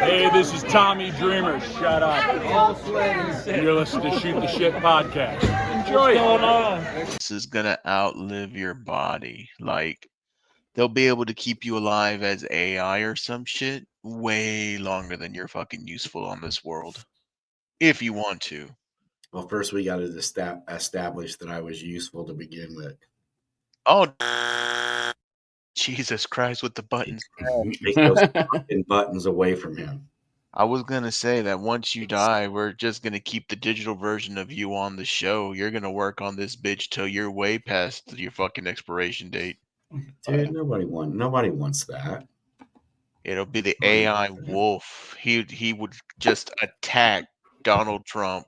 Hey, this is Tommy Dreamer. Shut up. You're listening to Shoot the Shit podcast. Enjoy it. This is gonna outlive your body. Like they'll be able to keep you alive as AI or some shit way longer than you're fucking useful on this world. If you want to. Well, first we got to establish that I was useful to begin with. Oh, Jesus Christ with the buttons. Take those fucking buttons away from him. I was gonna say that once you die, we're just gonna keep the digital version of you on the show. You're gonna work on this bitch till you're way past your fucking expiration date. Dude, nobody wants that. It'll be the AI wolf. He would just attack Donald Trump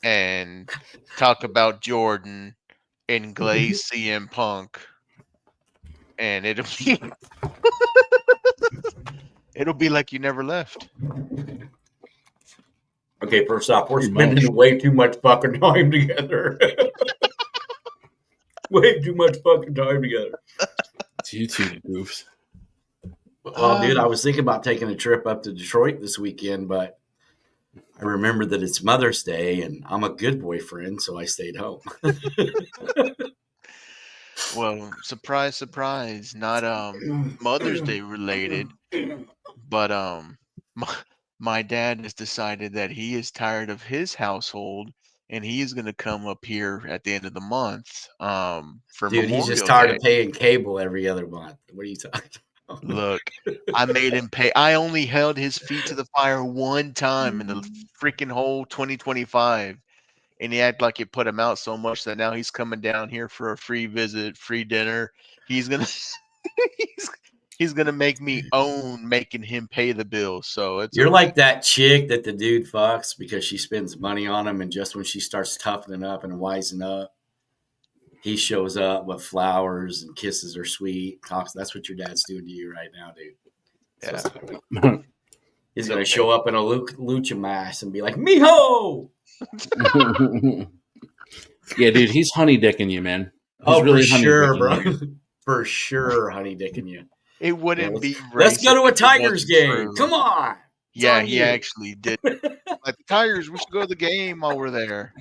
and talk about Jordan and glaze CM Punk, and it'll be like you never left. Okay, first off, we're spending way too much fucking time together. Way too much fucking time together. It's YouTube goofs. Well, dude, I was thinking about taking a trip up to Detroit this weekend, but I remember that it's Mother's Day and I'm a good boyfriend, so I stayed home. Well, surprise, surprise, not Mother's Day related, but my dad has decided that he is tired of his household and he is going to come up here at the end of the month for Dude, Memorial he's just tired Day. of paying cable every other month. What are you talking about? Look, I made him pay. I only held his feet to the fire one time in the freaking whole 2025. And he acted like it put him out so much that now he's coming down here for a free visit, free dinner. He's gonna he's gonna make me own making him pay the bill. So it's You're like that chick that the dude fucks because she spends money on him, and just when she starts toughening up and wising up, he shows up with flowers and kisses her sweet. Talks. That's what your dad's doing to you right now, dude. Yeah. He's gonna show up in a lucha mask and be like, "Mijo." Yeah, dude, he's honey dicking you, man. He's really for sure, honey bro. dicking you. For sure, honey dicking you. It wouldn't be racist. Let's go to a if it Tigers wasn't game. true. Come on. Yeah, he actually did. Like the Tigers, we should go to the game while we're there.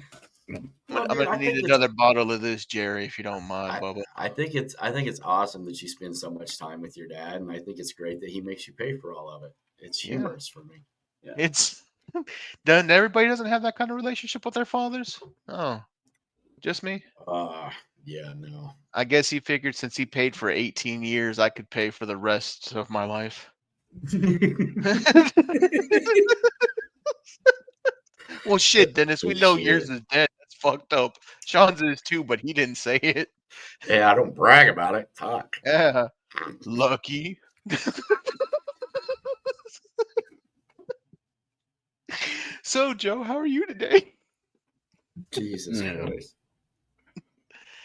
Well, I'm dude, gonna need another bottle of this, Jerry, if you don't mind, Bubba. I think it's awesome that you spend so much time with your dad, and I think it's great that he makes you pay for all of it. It's humorous for me. Yeah. It's done. Everybody doesn't have that kind of relationship with their fathers. Oh, just me. Yeah, no. I guess he figured since he paid for 18 years, I could pay for the rest of my life. Well, shit, Dennis, we know yours is dead. That's fucked up. Sean's is too, but he didn't say it. Yeah, I don't brag about it. Fuck. Yeah, lucky. So, Joe, how are you today? Jesus Christ.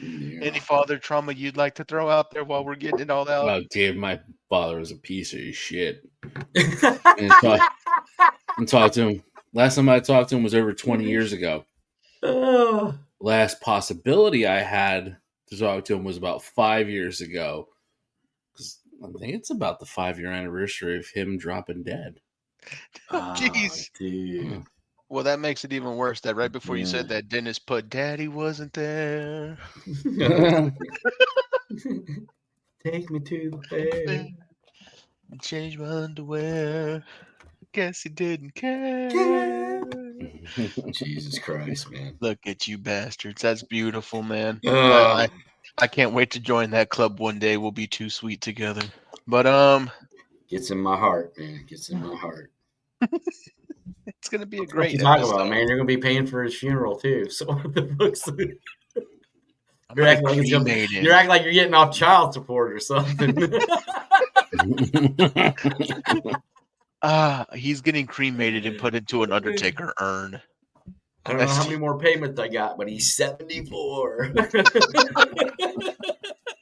Yeah. Any father trauma you'd like to throw out there while we're getting it all out? Oh, dude, my father was a piece of shit. And talked to him. Last time I talked to him was over 20 years ago. Last possibility I had to talk to him was about 5 years ago. Because I think it's about the 5-year anniversary of him dropping dead. Oh, jeez. Dude. Well, that makes it even worse that right before you said that, Dennis put, "Daddy wasn't there." Take me to the fair. Change my underwear. Guess he didn't care. Jesus Christ, man. Look at you bastards. That's beautiful, man. I can't wait to join that club one day. We'll be too sweet together. But gets in my heart, man. Gets in my heart. It's gonna be a great episode. Talk about, man. You're gonna be paying for his funeral too. So what the fuck's you're acting like you're getting off child support or something. He's getting cremated and put into an Undertaker urn. I don't know how many more payments I got, but he's 74.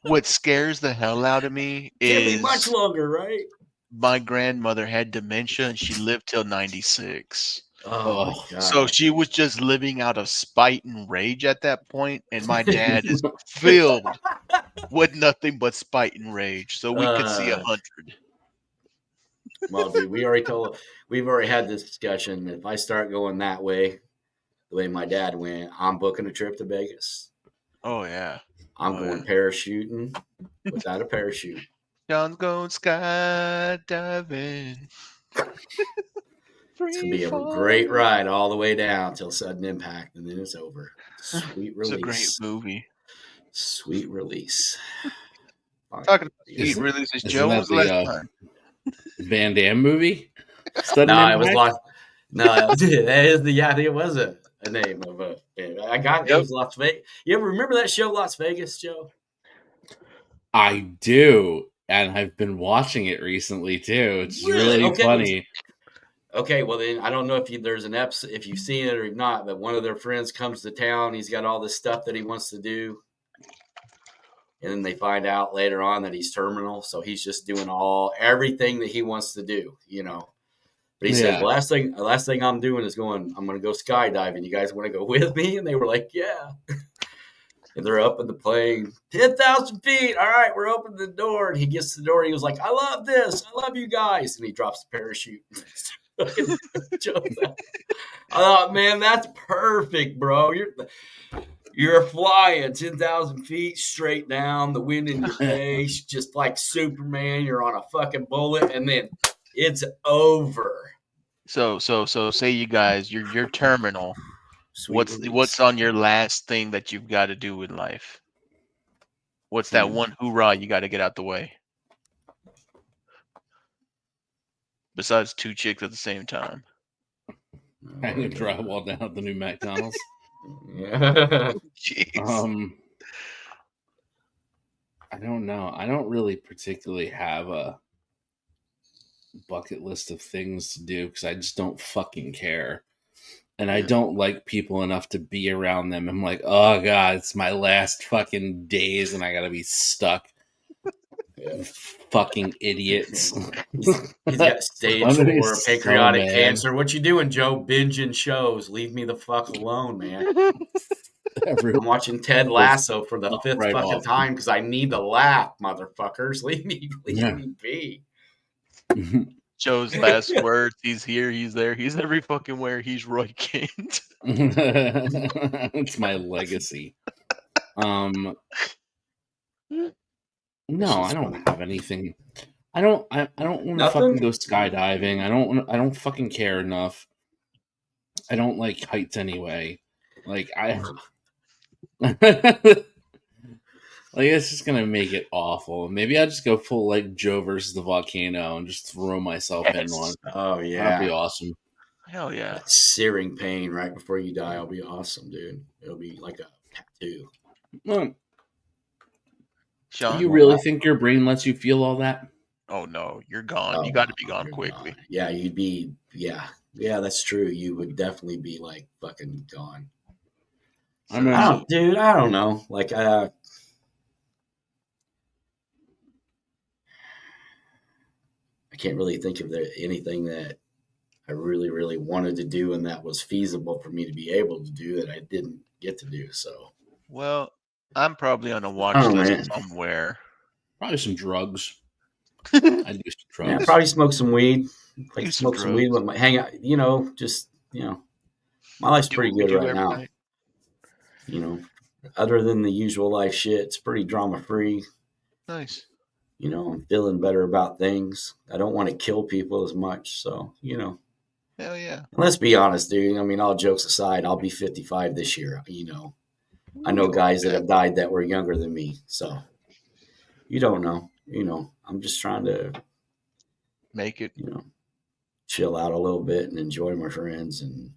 What scares the hell out of me Can't is be much longer, right? My grandmother had dementia and she lived till 96. Oh, God. So she was just living out of spite and rage at that point, and my dad is filled with nothing but spite and rage. So we could see 100. Well, dude, we've already had this discussion. If I start going that way, the way my dad went, I'm booking a trip to Vegas. Oh yeah. I'm Oh, going yeah. parachuting without a parachute. John's going skydiving. It's gonna Free be a great falling. ride all the way down till sudden impact, and then it's over. Sweet It's a great release. movie. Sweet release. Talking about Yeah. sweet releases, Isn't Joe. When that was the last the time? Van Damme movie? Sudden No, it was Impact? lost. No, that is the yeah. It was a name of a. I got it Yep. was Las Vegas. You ever remember that show, Las Vegas, Joe? I do, and I've been watching it recently too. It's really Okay. funny. Okay, well then I don't know if there's an episode if you've seen it or not, but one of their friends comes to town. He's got all this stuff that he wants to do, and then they find out later on that he's terminal, so he's just doing everything that he wants to do, you know. But he says, Yeah. the last thing I'm doing is I'm going to go skydiving. You guys want to go with me? And they were like, yeah. And they're up in the plane, 10,000 feet. All right, we're opening the door. And he gets to the door. And he was like, I love this. I love you guys. And he drops the parachute. I thought, man, that's perfect, bro. You're flying 10,000 feet straight down, the wind in your face, just like Superman. You're on a fucking bullet, and then it's over. So say you guys, you're terminal. Sweet release. What's on your last thing that you've got to do in life? What's that one hoorah you got to get out the way? Besides 2 chicks at the same time. Hanging drywall down at the new McDonald's. Yeah. Jeez. I don't know. I don't really particularly have a bucket list of things to do because I just don't fucking care. And I don't like people enough to be around them. I'm like, oh God, it's my last fucking days and I gotta be stuck. Yeah. Fucking idiots. He's got stage 4 pancreatic cancer. What you doing, Joe? Binging shows. Leave me the fuck alone, man. I'm watching Ted Lasso for the 5th fucking time because I need to laugh, motherfuckers. Leave me be. Joe's last words. He's here. He's there. He's every fucking where. He's Roy Kent. It's my legacy. No, I don't have anything. I don't want to fucking go skydiving. I don't fucking care enough. I don't like heights anyway. Like like it's just gonna make it awful. Maybe I'll just go full like Joe versus the volcano and just throw myself in one. Oh yeah, that'd be awesome. Hell yeah! That searing pain right before you die will be awesome, dude. It'll be like a tattoo. Well, Sean, you really think your brain lets you feel all that? Oh no, you're gone. You got to be gone quickly. Gone. Yeah, you'd be. Yeah, that's true. You would definitely be like fucking gone. So, I don't know. Like, I can't really think of anything that I really, really wanted to do and that was feasible for me to be able to do that I didn't get to do. So, well, I'm probably on a watch list somewhere. Probably some drugs. I do some drugs. Yeah, probably smoke some weed. Like smoke some weed with my hang out. You know, my life's pretty good right now. Night. You know, other than the usual life shit, it's pretty drama free. Nice. You know, I'm feeling better about things. I don't want to kill people as much. So, you know. Hell yeah. Let's be honest, dude. I mean, all jokes aside, I'll be 55 this year. You know, I know guys that have died that were younger than me. So, you don't know. You know, I'm just trying to make it, you know, chill out a little bit and enjoy my friends and,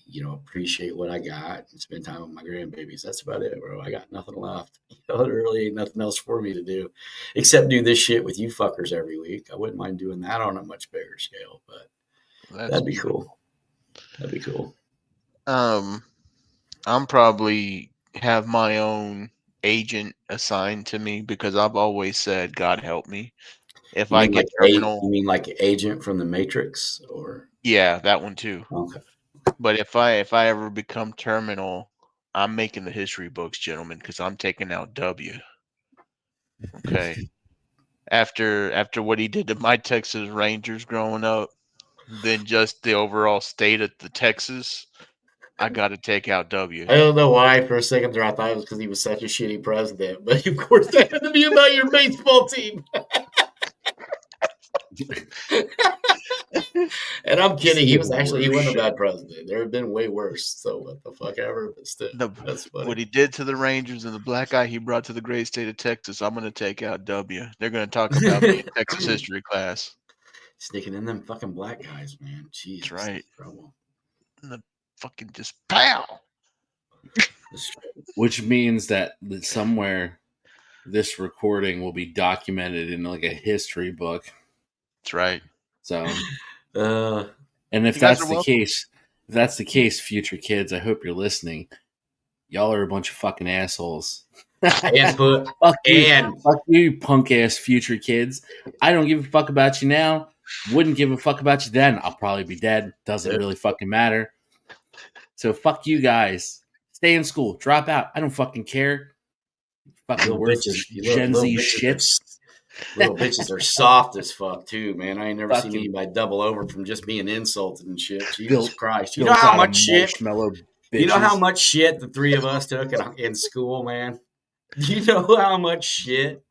you know, appreciate what I got and spend time with my grandbabies. That's about it, bro. I got nothing left. You know, there really ain't nothing else for me to do except do this shit with you fuckers every week. I wouldn't mind doing that on a much bigger scale, but that'd be cool. That'd be cool. I'm probably have my own agent assigned to me because I've always said, God help me. If I get terminal. You mean like Agent from the Matrix or? Yeah, that one too. Okay. But if I ever become terminal, I'm making the history books, gentlemen, because I'm taking out W. Okay. after what he did to my Texas Rangers growing up, than just the overall state of the Texas, I got to take out W. I don't know why for a second there I thought it was because he was such a shitty president, but of course that had to be about your baseball team. And I'm kidding. He wasn't a bad president. There have been way worse. So what the fuck ever, but still, that's funny. What he did to the Rangers and the black eye he brought to the great state of Texas, I'm going to take out W. They're going to talk about me in Texas history class. Sneaking in them fucking black guys, man. Jeez, That's right. Trouble. And the fucking just pow. Which means that somewhere this recording will be documented in like a history book. That's right. So, and if that's the case, future kids, I hope you're listening. Y'all are a bunch of fucking assholes. Fuck you, punk ass future kids. I don't give a fuck about you now. Wouldn't give a fuck about you then. I'll probably be dead. Doesn't really fucking matter. So fuck you guys. Stay in school. Drop out. I don't fucking care. Fucking worthless Gen Z shit. Little bitches are soft as fuck too, man. I ain't never seen anybody double over from just being insulted and shit. Jesus Christ! You know how much shit? You know how much shit the three of us took in school, man. You know how much shit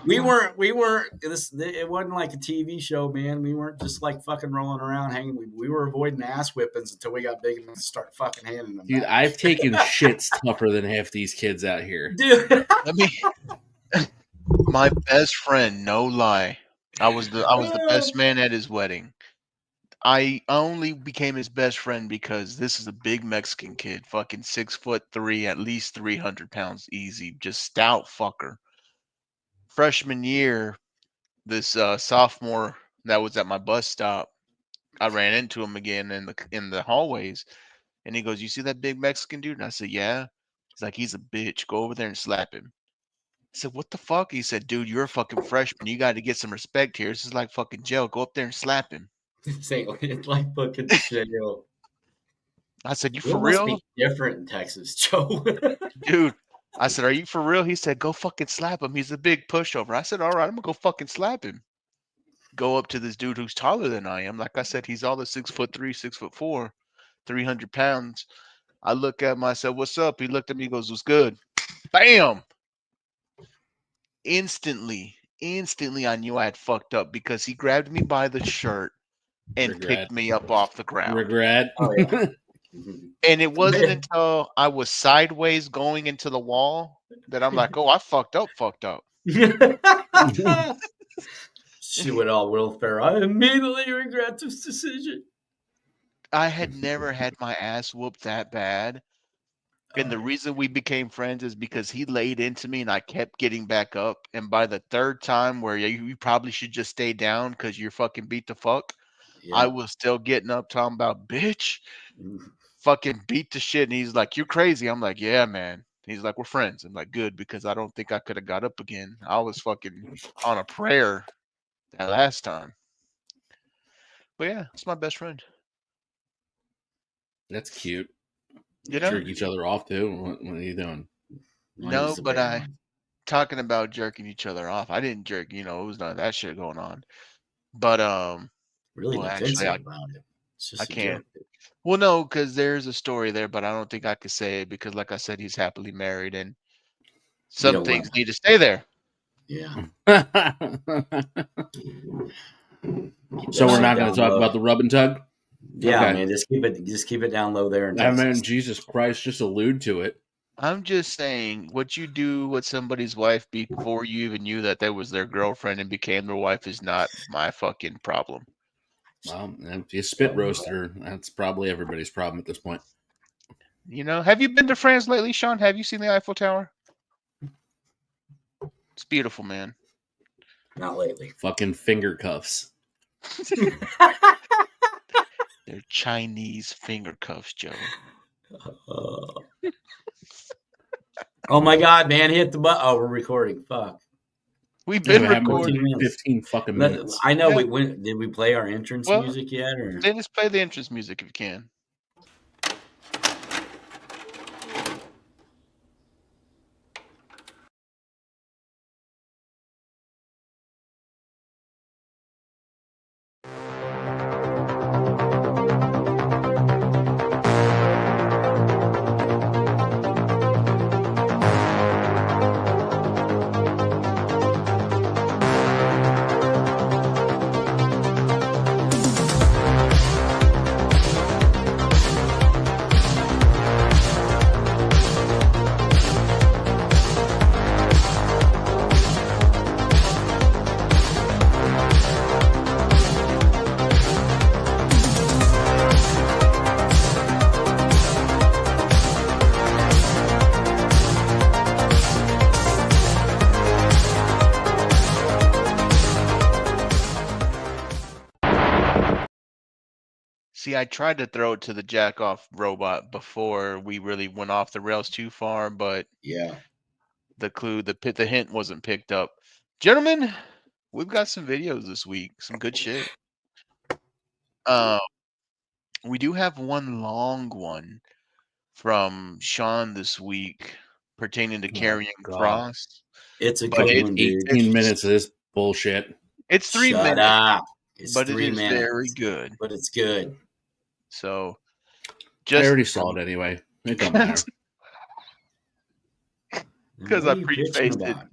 we weren't. It wasn't like a TV show, man. We weren't just like fucking rolling around hanging. We were avoiding ass whippings until we got big enough to start fucking handing them. Dude, I've taken shits tougher than half these kids out here. Dude, my best friend, no lie, I was the best man at his wedding. I only became his best friend because this is a big Mexican kid, fucking 6'3", at least 300 pounds easy, just stout fucker. Freshman year, this sophomore that was at my bus stop, I ran into him again in the hallways, and he goes, "You see that big Mexican dude?" And I said, "Yeah." He's like, "He's a bitch. Go over there and slap him." I said, "What the fuck?" He said, "Dude, you're a fucking freshman. You got to get some respect here. This is like fucking jail. Go up there and slap him." It's like fucking jail. I said, "You for real?" Must be different in Texas, Joe. Dude, I said, "Are you for real?" He said, "Go fucking slap him. He's a big pushover." I said, "All right, I'm gonna go fucking slap him." Go up to this dude who's taller than I am. Like I said, he's all of 6'3", 6'4", 300 pounds. I look at him, I said, "What's up?" He looked at me, he goes, "What's good?" Bam! Instantly, I knew I had fucked up because he grabbed me by the shirt and picked me up off the ground. Regret. Oh, yeah. And it wasn't until I was sideways going into the wall that I'm like, "Oh, I fucked up. She went all Will Ferrell. I immediately regret this decision. I had never had my ass whooped that bad. And the reason we became friends is because he laid into me and I kept getting back up. And by the third time where you probably should just stay down because you're fucking beat the fuck, Yeah. I was still getting up talking about, "Bitch, fucking beat the shit." And he's like, "You're crazy." I'm like, "Yeah, man." He's like, "We're friends." I'm like, "Good," because I don't think I could have got up again. I was fucking on a prayer that last time. But yeah, it's my best friend. That's cute. You know? Jerk each other off too. What are you doing? No, but talking about jerking each other off. I didn't jerk, it was none of that shit going on. But really well, defensive actually, about it. It's just I can't. Well, no, because there's a story there, but I don't think I could say it because, like I said, he's happily married, and some things need to stay there. Yeah. So we're not going to talk about the rub and tug. Yeah, okay. Man, just keep it down low there. In I mean, Jesus Christ, just allude to it. I'm just saying, what you do with somebody's wife before you even knew that that was their girlfriend and became their wife is not my fucking problem. Well, if you spit roaster, that's probably everybody's problem at this point. Have you been to France lately, Sean? Have you seen the Eiffel Tower? It's beautiful, man. Not lately. Fucking finger cuffs. They're Chinese finger cuffs, Joe. Oh my God, man! Hit the button. Oh, we're recording. Fuck. We've been recording 15 fucking minutes. I know. Yeah. Did we play our entrance music yet? Or then just play the entrance music if you can. See, I tried to throw it to the jack off robot before we really went off the rails too far, but Yeah. the hint wasn't picked up. Gentlemen, we've got some videos this week, some good shit. We do have one long one from Sean this week pertaining to carrying God. cross. It's a But good It's one, dude. 18 minutes of this bullshit. It's 3 Shut minutes, up. It's but it 3 is minutes. very good. But it's good. So, I just already saw it anyway. It don't matter. because What I are you bitching prefaced it. about?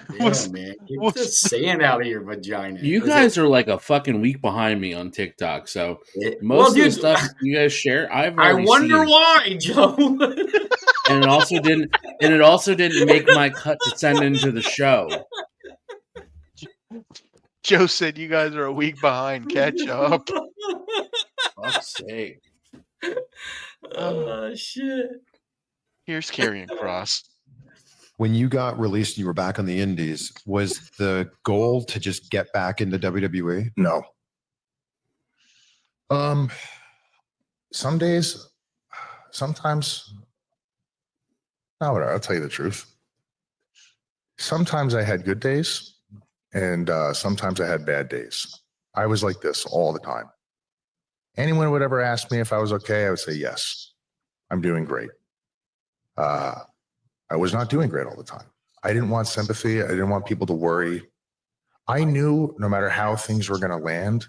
God Was- damn, man. Get was- the sand out of your vagina. You guys are like a fucking week behind me on TikTok, so most of the stuff you guys share, I've I already wonder seen. why, Joe. And it also didn't make my cut to send into the show. Joe said you guys are a week behind. Catch up. Fuck's sake. Oh, shit. Here's carrying cross. When you got released and you were back on the indies, was the goal to just get back into WWE? No. Some days, sometimes, no, whatever, I'll tell you the truth. Sometimes I had good days and sometimes I had bad days. I was like this all the time. Anyone would ever ask me if I was okay, I would say, yes, I'm doing great. I was not doing great all the time. I didn't want sympathy. I didn't want people to worry. I knew no matter how things were going to land,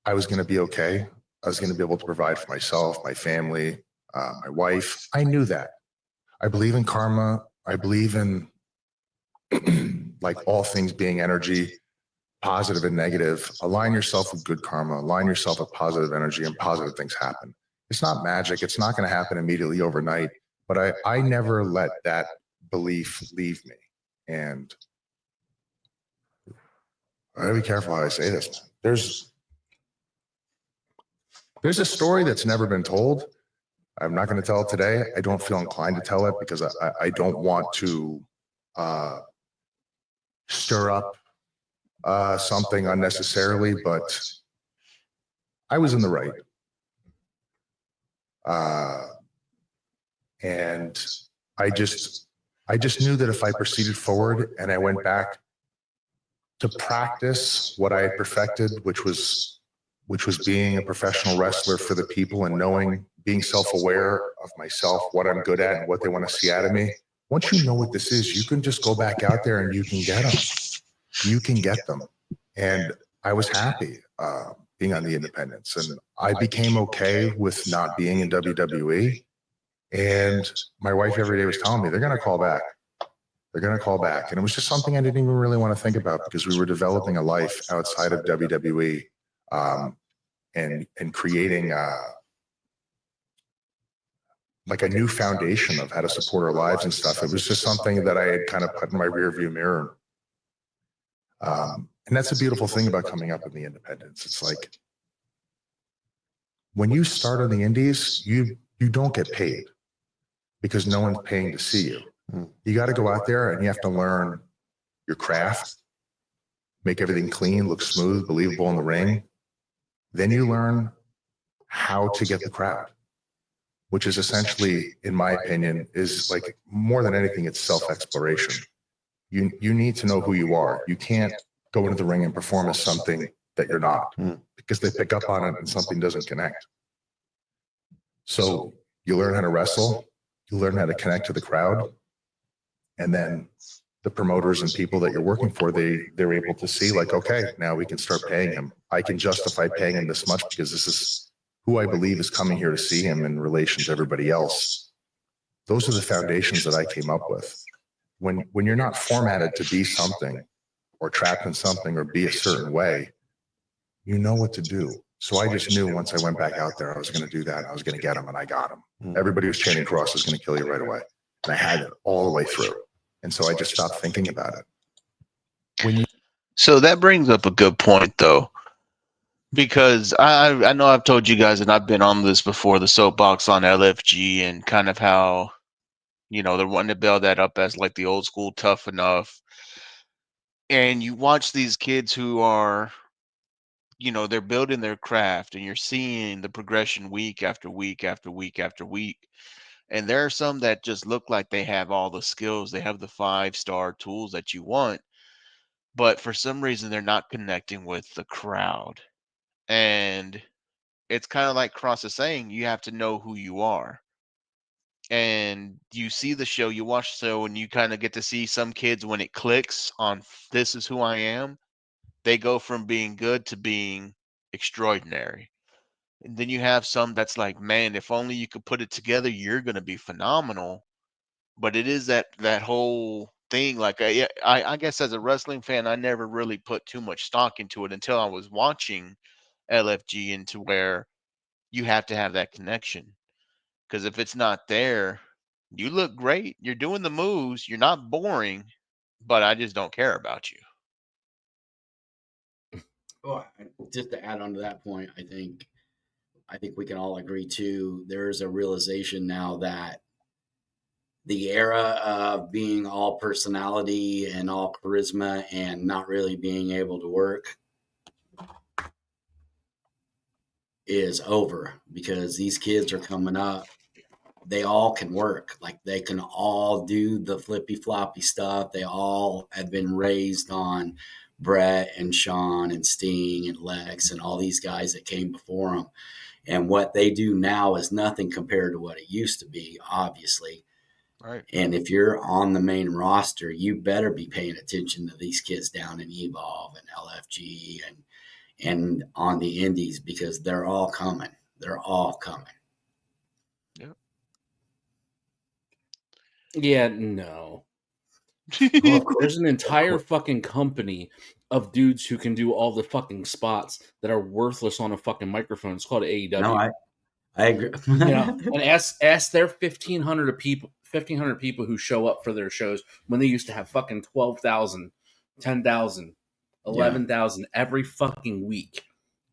I was going to be okay. I was going to be able to provide for myself, my family, my wife. I knew that. I believe in karma. I believe in like all things being energy, positive and negative. Align yourself with good karma. Align yourself with positive energy, and positive things happen. It's not magic. It's not going to happen immediately overnight. But I never let that belief leave me. And I gotta be careful how I say this. There's a story that's never been told. I'm not going to tell it today. I don't feel inclined to tell it because I don't want to stir up something unnecessarily, but I was in the right. And I just knew that if I proceeded forward and I went back to practice what I had perfected, which was being a professional wrestler for the people and knowing, being self-aware of myself, what I'm good at and what they want to see out of me. Once you know what this is, you can just go back out there and you can get them. You can get them. And I was happy being on the independents, and I became okay with not being in WWE. And my wife every day was telling me, they're going to call back. They're going to call back. And it was just something I didn't even really want to think about because we were developing a life outside of WWE and creating like a new foundation of how to support our lives and stuff. It was just something that I had kind of put in my rearview mirror. And that's a beautiful thing about coming up in the independents. It's like when you start on the indies, you don't get paid because no one's paying to see you. You got to go out there and you have to learn your craft, make everything clean, look smooth, believable in the ring. Then you learn how to get the crowd, which is essentially, in my opinion, is like more than anything, it's self-exploration. You need to know who you are. You can't go into the ring and perform as something that you're not because they pick up on it and something doesn't connect. So you learn how to wrestle, you learn how to connect to the crowd, and then the promoters and people that you're working for, they're able to see like, okay, now we can start paying him. I can justify paying him this much because this is who I believe is coming here to see him in relation to everybody else. Those are the foundations that I came up with. When you're not formatted to be something or trapped in something or be a certain way, you know what to do. So I just knew once I went back out there, I was going to do that. I was going to get him, and I got him. Everybody was chanting cross is going to kill you right away. And I had it all the way through. And so I just stopped thinking about it. So that brings up a good point, though, because I know I've told you guys, and I've been on this before, the soapbox on LFG and kind of how, they're wanting to build that up as like the old school Tough Enough. And you watch these kids who are they're building their craft, and you're seeing the progression week after week after week after week. And there are some that just look like they have all the skills. They have the 5-star tools that you want, but for some reason they're not connecting with the crowd. And it's kind of like Cross is saying, you have to know who you are. And you see the show, you watch the show, and you kind of get to see some kids when it clicks on this is who I am, they go from being good to being extraordinary. And then you have some that's like, man, if only you could put it together, you're going to be phenomenal. But it is that whole thing. Like I guess as a wrestling fan, I never really put too much stock into it until I was watching LFG, into where you have to have that connection. Because if it's not there, you look great. You're doing the moves. You're not boring, but I just don't care about you. Well, just to add on to that point, I think we can all agree too. There's a realization now that the era of being all personality and all charisma and not really being able to work is over, because these kids are coming up. They all can work. Like, they can all do the flippy floppy stuff. They all have been raised on Brett and Sean and Sting and Lex and all these guys that came before them. And what they do now is nothing compared to what it used to be, obviously. Right. And if you're on the main roster, you better be paying attention to these kids down in Evolve and LFG and on the indies, because they're all coming. They're all coming. Yep. Yeah, no. Oh, of course. There's an entire fucking company of dudes who can do all the fucking spots that are worthless on a fucking microphone. It's called AEW. No, I agree. And ask their 1,500 people who show up for their shows when they used to have fucking 12,000, 10,000, 11,000 every fucking week.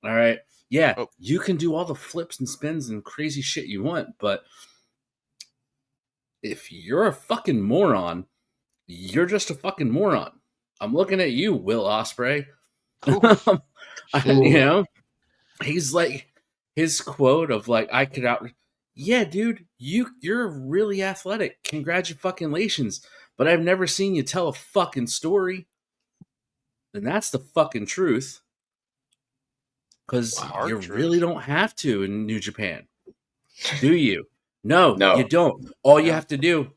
All right. Yeah, Oh. You can do all the flips and spins and crazy shit you want, but if you're a fucking moron, you're just a fucking moron. I'm looking at you, Will Ospreay. He's like, his quote of like, I could out. Yeah, dude, you're really athletic. Congratulations. But I've never seen you tell a fucking story. And that's the fucking truth. Because you really don't have to in New Japan. Do you? No, you don't. All you have to do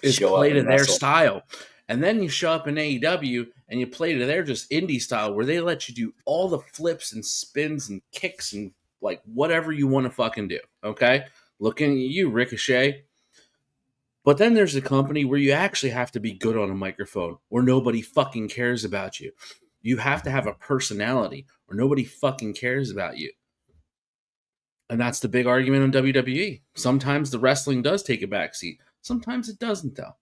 is play to their style. And then you show up in AEW and you play to their just indie style, where they let you do all the flips and spins and kicks and like whatever you want to fucking do. Okay? Looking at you, Ricochet. But then there's a company where you actually have to be good on a microphone, where nobody fucking cares about you. You have to have a personality, or nobody fucking cares about you. And that's the big argument on WWE. Sometimes the wrestling does take a backseat. Sometimes it doesn't, though.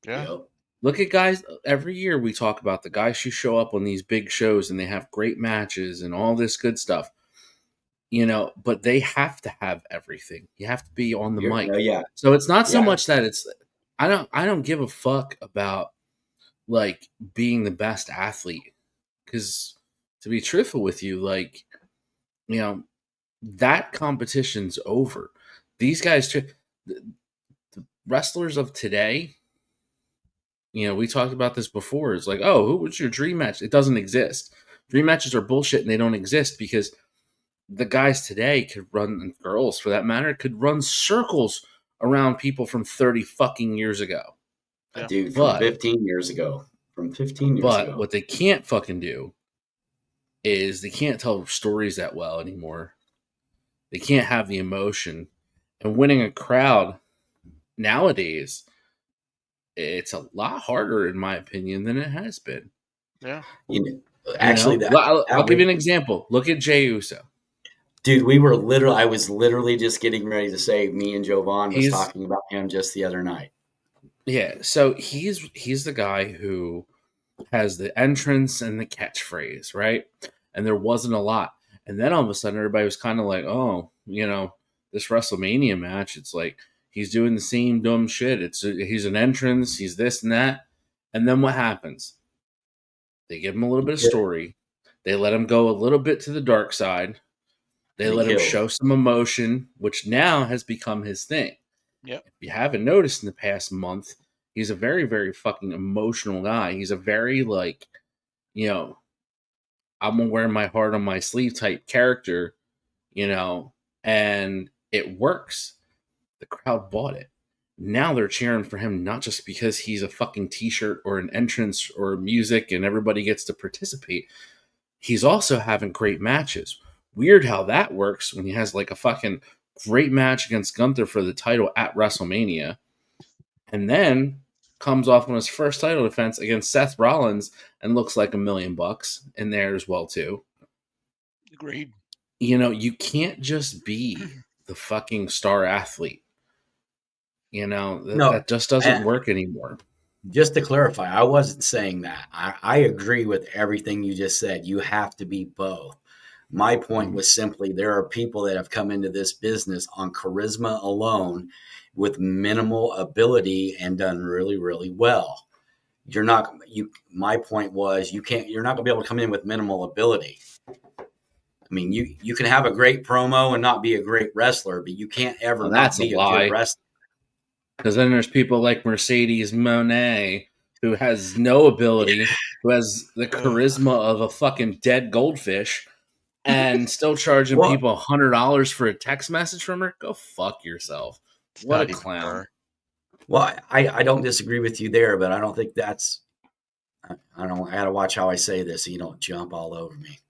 Yeah. Yep. Look at guys, every year we talk about the guys who show up on these big shows and they have great matches and all this good stuff. But they have to have everything. You have to be on the mic. Yeah. So it's not so much that it's, I don't give a fuck about like being the best athlete. Because to be truthful with you, like, that competition's over. These guys, the wrestlers of today, we talked about this before. It's like, oh, who was your dream match? It doesn't exist. Dream matches are bullshit, and they don't exist because the guys today could run, and girls for that matter, could run circles around people from 30 fucking years ago. Yeah. Dude, from 15 years ago. But what they can't fucking do is they can't tell stories that well anymore. They can't have the emotion. And winning a crowd nowadays, it's a lot harder, in my opinion, than it has been. Yeah. Actually, I'll give you an example. Look at Jey Uso. Dude, I was literally just getting ready to say, me and Jovan was talking about him just the other night. Yeah, so he's the guy who has the entrance and the catchphrase, right? And there wasn't a lot. And then all of a sudden, everybody was kind of like, oh, this WrestleMania match, it's like he's doing the same dumb shit. He's an entrance, he's this and that. And then what happens? They give him a little bit of story. They let him go a little bit to the dark side. They And he let him killed. show some emotion, which now has become his thing. Yep. If you haven't noticed in the past month, he's a very, very fucking emotional guy. He's a very, like, you know, I'm gonna wear my heart on my sleeve type character, you know, and it works. The crowd bought it. Now they're cheering for him not just because he's a fucking t-shirt or an entrance or music and everybody gets to participate. He's also having great matches. Weird how that works when he has like a fucking great match against Gunther for the title at WrestleMania, and then comes off on his first title defense against Seth Rollins and looks like $1 million in there as well too. Agreed. You know, you can't just be the fucking star athlete. You know, that just doesn't work anymore. Just to clarify, I wasn't saying that. I agree with everything you just said. You have to be both. My point was simply there are people that have come into this business on charisma alone with minimal ability and done really, really well. My point was you're not gonna be able to come in with minimal ability. I mean, you can have a great promo and not be a great wrestler, but you can't ever not be a good wrestler. Because then there's people like Mercedes Moné, who has no ability, who has the charisma of a fucking dead goldfish, and still charging people $100 for a text message from her. Go fuck yourself. What a clown. Well, I don't disagree with you there, but I don't think that's. I got to watch how I say this so you don't jump all over me.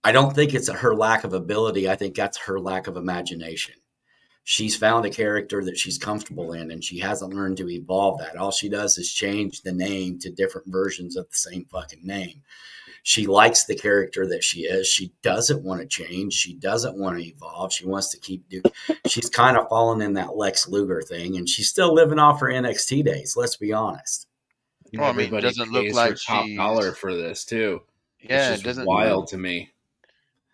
I don't think it's her lack of ability. I think that's her lack of imagination. She's found a character that she's comfortable in, and she hasn't learned to evolve that. All she does is change the name to different versions of the same fucking name. She likes the character that she is. She doesn't want to change. She doesn't want to evolve. She wants to keep doing. She's kind of fallen in that Lex Luger thing, and she's still living off her NXT days. Let's be honest. Well, I mean, it doesn't look like top dollar for this too. Yeah, it's just wild to me.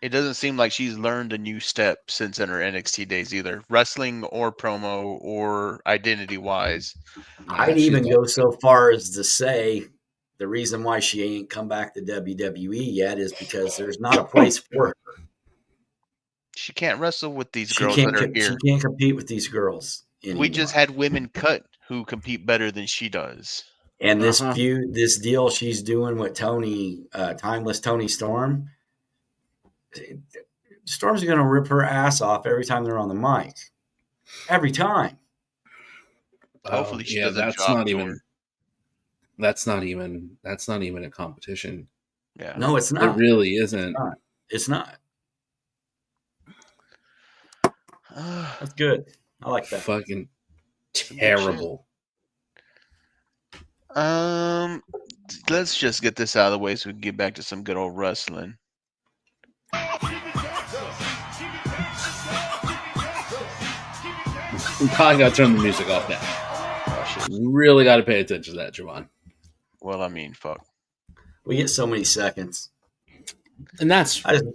It doesn't seem like she's learned a new step since in her NXT days either, wrestling or promo or identity wise. I'd even go so far as to say the reason why she ain't come back to WWE yet is because there's not a place for her. She can't wrestle with these girls that are here. She can't compete with these girls anymore. We just had women cut who compete better than she does. And this deal she's doing with Tony, Timeless Tony Storm, Storm's going to rip her ass off every time they're on the mic. Every time. Hopefully she doesn't that's drop not to even. her. That's not even a competition. Yeah. No, it's not. It really isn't. It's not. That's good. I like that. Fucking terrible. Let's just get this out of the way so we can get back to some good old wrestling. We probably got to turn the music off now. Really got to pay attention to that, Javon. Well, I mean, fuck. We get so many seconds, and that's the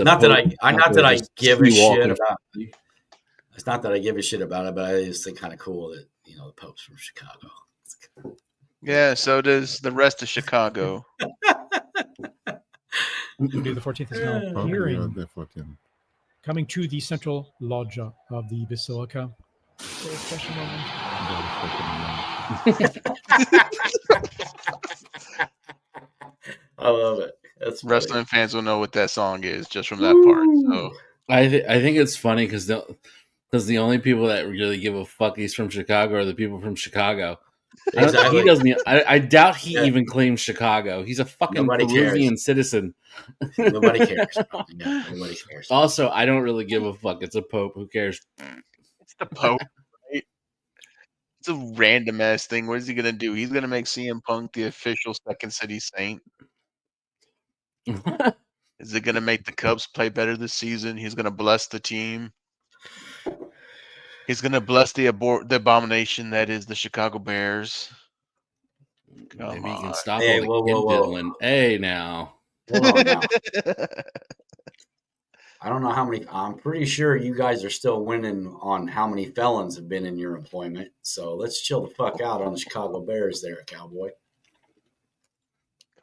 not that I give a shit about. It's not that I give a shit about it, but I just think kind of cool that the Pope's from Chicago. Yeah, so does the rest of Chicago. Louis the 14th is now appearing, coming to the central loggia of the Basilica. For a special moment. I love it. That's wrestling fans will know what that song is just from that part. So I think it's funny because the only people that really give a fuck he's from Chicago are the people from Chicago. Exactly. He doesn't. I doubt he even claims Chicago. He's a fucking Peruvian citizen. Nobody cares. Yeah, nobody cares. Also, I don't really give a fuck. It's a Pope. Who cares? It's the Pope. Right? It's a random ass thing. What is he gonna do? He's gonna make CM Punk the official Second City Saint. Is it gonna make the Cubs play better this season? He's gonna bless the team. He's gonna bless the abomination that is the Chicago Bears. Maybe he can stop all the kid diddling. Hey, now. Hold on now. I don't know how many. I'm pretty sure you guys are still winning on how many felons have been in your employment. So let's chill the fuck out on the Chicago Bears there, cowboy.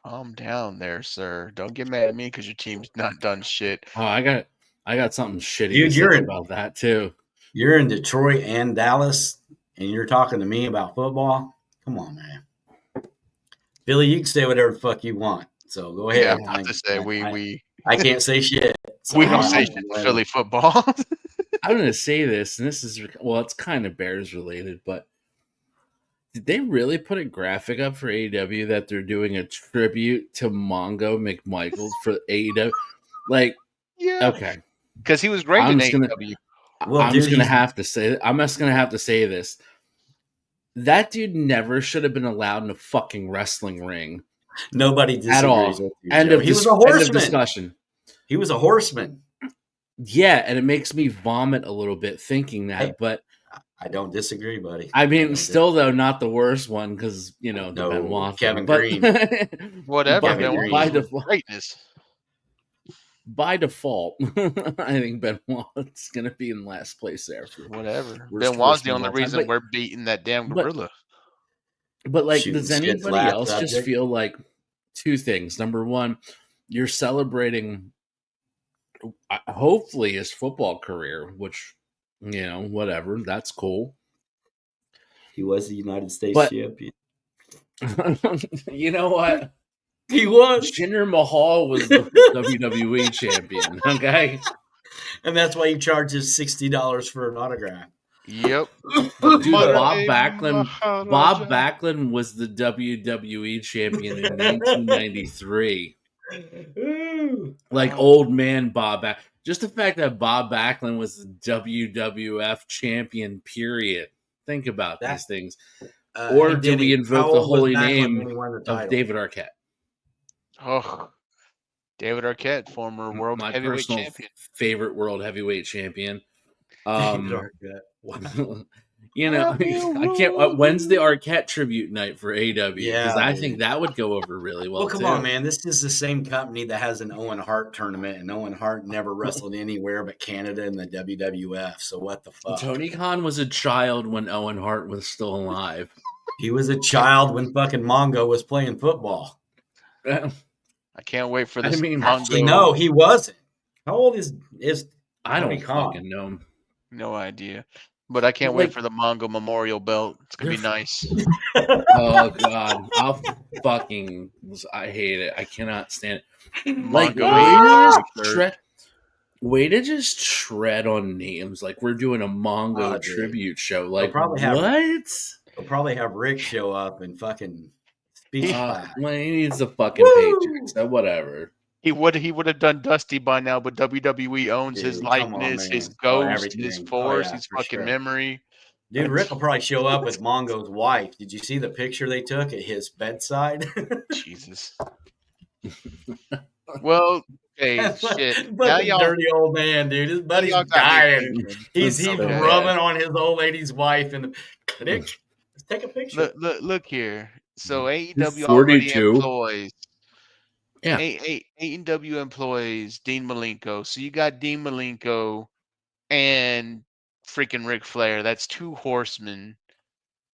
Calm down there, sir. Don't get mad at me because your team's not done shit. Oh, I got something shitty Dude, to say about that too. You're in Detroit and Dallas, and you're talking to me about football? Come on, man. Billy, you can say whatever the fuck you want. So go ahead. Yeah, I'm about to say I can't say shit. So we don't say shit to Philly football. I'm going to say this, and this is, well, it's kind of Bears related, but did they really put a graphic up for AEW that they're doing a tribute to Mongo McMichael for AEW? Like, Yeah, okay, because he was great I'm in just gonna, AEW. Well, I'm dude, just gonna he's- have to say, I'm just gonna have to say this. That dude never should have been allowed in a fucking wrestling ring nobody disagrees at all. with you, End Joe. of He was a end of horseman. discussion. He was a horseman. Yeah, and it makes me vomit a little bit thinking that, Hey, but I don't disagree, buddy. I mean, don't still though, not the worst one because the No, Benoit Kevin thing, but Green. Whatever. Kevin Benoit Green. by was default, greatness. by default, I think Benoit's gonna be in last place there for Whatever. worst Benoit's the horseman of only all time. reason we're beating that damn but- gorilla. But like, Shooting does shit's anybody last else just subject. feel like two things? Number one, you're celebrating, hopefully, his football career, which whatever, that's cool. He was the United States But- champion. You know what? He was. Jinder Mahal was the WWE champion. Okay, And that's why he charges $60 for an autograph. Yep. dude, Mother Bob Day Backlund. Maharaja. Bob Backlund was the WWE champion in 1993. Like old man Bob Backlund. Just the fact that Bob Backlund was the WWF champion, period. Think about That- these things. Hey, Or do Denny, we invoke how the old was holy Backlund name when he won the of title? David Arquette? Oh, David Arquette, former world My heavyweight personal champion. favorite world heavyweight champion. David Arquette. Wow. I can't. When's the Arquette tribute night for AW? Because Yeah, I dude. think that would go over really well. Well, come too. on, man. This is the same company that has an Owen Hart tournament, and Owen Hart never wrestled anywhere but Canada and the WWF. So what the fuck? Tony Khan was a child when Owen Hart was still alive. He was a child when fucking Mongo was playing football. I can't wait for I this. mean, Actually, no, he wasn't. How old is I Tony don't Khan? fucking know. No idea. But I can't wait for the Mongo Memorial Belt. It's gonna be nice. Oh god, I hate it. I cannot stand it. Like, Mongo way to just tread on names. Like we're doing a Mongo Oh, dude. tribute show. Like probably have- what? They'll probably have Rick show up and fucking speech class. Well, he needs a fucking paycheck. So whatever. He would have done Dusty by now, but WWE owns his Dude, come on, likeness, his man. Oh, ghost, his everything. force, yeah, his for fucking sure. memory. Dude, Rick will probably show up with Mongo's wife. Did you see the picture they took at his bedside? Jesus. Well, hey, shit. Now Fucking y'all, dirty old man, dude. His buddy's y'all got me dying. thinking. He's Okay. rubbing on his old lady's wife and Nick, let's take a picture. Look here. So AEW 42. already employs. Yeah. AEW employs Dean Malenko. So you got Dean Malenko and freaking Ric Flair. That's two horsemen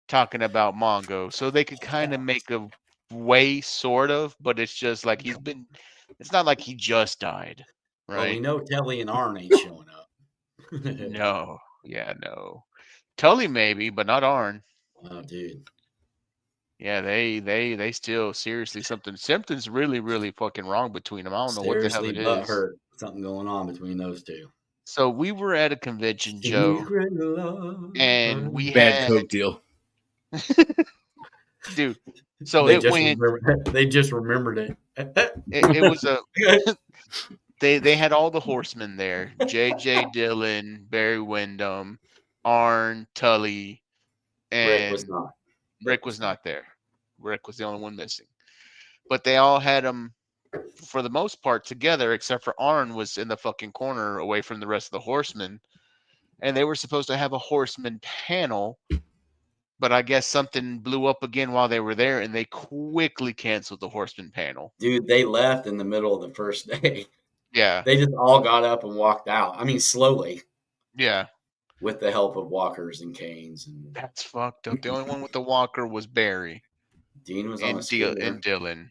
talking about Mongo. So they could kind of make a way, sort of, but it's just like it's not like he just died, Well, we right? know Telly and Arn ain't showing up. No. Yeah, no. Tully maybe, but not Arn. Oh, dude. Yeah, they still seriously something's really, really fucking wrong between them. I don't know what the hell it Seriously, is. butthurt. Something going on between those two. So we were at a convention, Joe, Secret love. and we Bad had Coke deal. dude. So they it went. They just remembered it. It was a. They had all the horsemen there: J.J. Dillon, Barry Windham, Arn, Tully, and Rick was not. there. Rick was the only one missing. But they all had them, for the most part, together, except for Arn was in the fucking corner away from the rest of the horsemen. And they were supposed to have a horseman panel, but I guess something blew up again while they were there, and they quickly canceled the horseman panel. Dude, they left in the middle of the first day. Yeah. They just all got up and walked out. I mean, slowly. Yeah. With the help of walkers and canes. And That's fucked up. The only one with the walker was Barry Dean was on a scooter. and Dylan.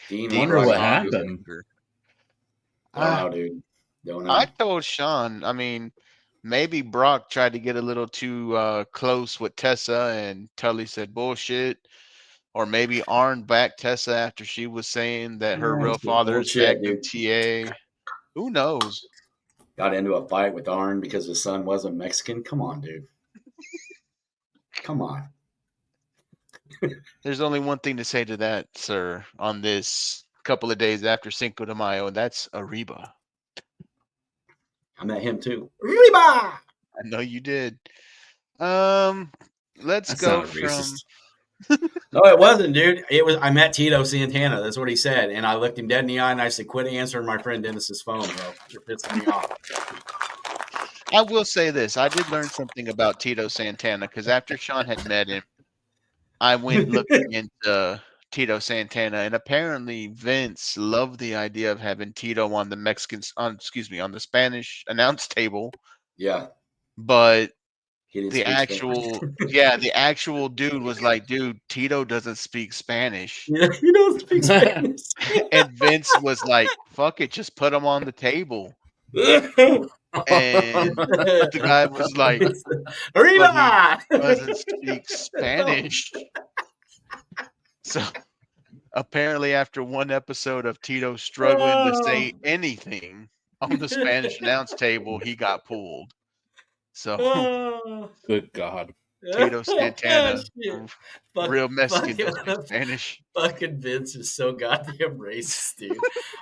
Dean Dean was Wonder what on happened. I don't know, dude. Don't know. I told Sean, I mean, maybe Brock tried to get a little too close with Tessa and Tully said bullshit. Or maybe Arn backed Tessa after she was saying that her real father is Bullshit, active dude. TA. Who knows? Got into a fight with Arn because his son wasn't Mexican. Come on, dude. Come on. There's only one thing to say to that, sir, on this couple of days after Cinco de Mayo, and that's Arriba. I met him too. Reba! I know you did. Let's That go sounded from racist. No, it wasn't, dude. It was. I met Tito Santana. That's what he said, and I looked him dead in the eye and I said, "Quit answering my friend Dennis's phone, bro. You're pissing me off." I will say this. I did learn something about Tito Santana because after Sean had met him, I went looking into Tito Santana, and apparently Vince loved the idea of having Tito on the on the Spanish announce table, Yeah, but he didn't the speak Spanish. the actual dude was like, dude, Tito doesn't speak Spanish. Yeah, he don't speak Spanish. And Vince was like, fuck it, just put him on the table. And the guy was like, but he Arriba! doesn't speak Spanish. So apparently after one episode of Tito struggling to say anything on the Spanish announce table, he got pulled. So Good God. Tito Santana, Shit. real Mexican, fucking- don't speak Spanish. Fucking Vince is so goddamn racist, dude.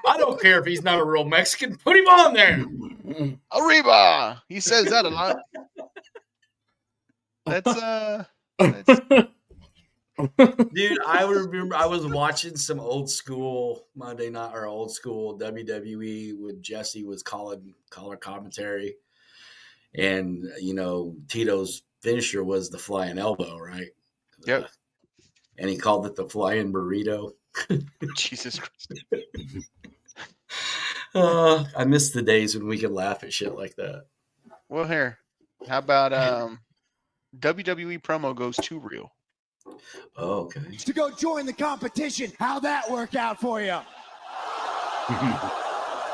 I don't care if he's not a real Mexican. Put him on there. Arriba! He says that a lot. That's Dude, I remember I was watching some old school Monday night or old school WWE when Jesse was calling color commentary. And, Tito's finisher was the flying elbow, right? Yep. And he called it the flying burrito. Jesus Christ. I miss the days when we could laugh at shit like that. Well, here, how about WWE promo goes too real? Oh, okay. To go join the competition. How'd that work out for you?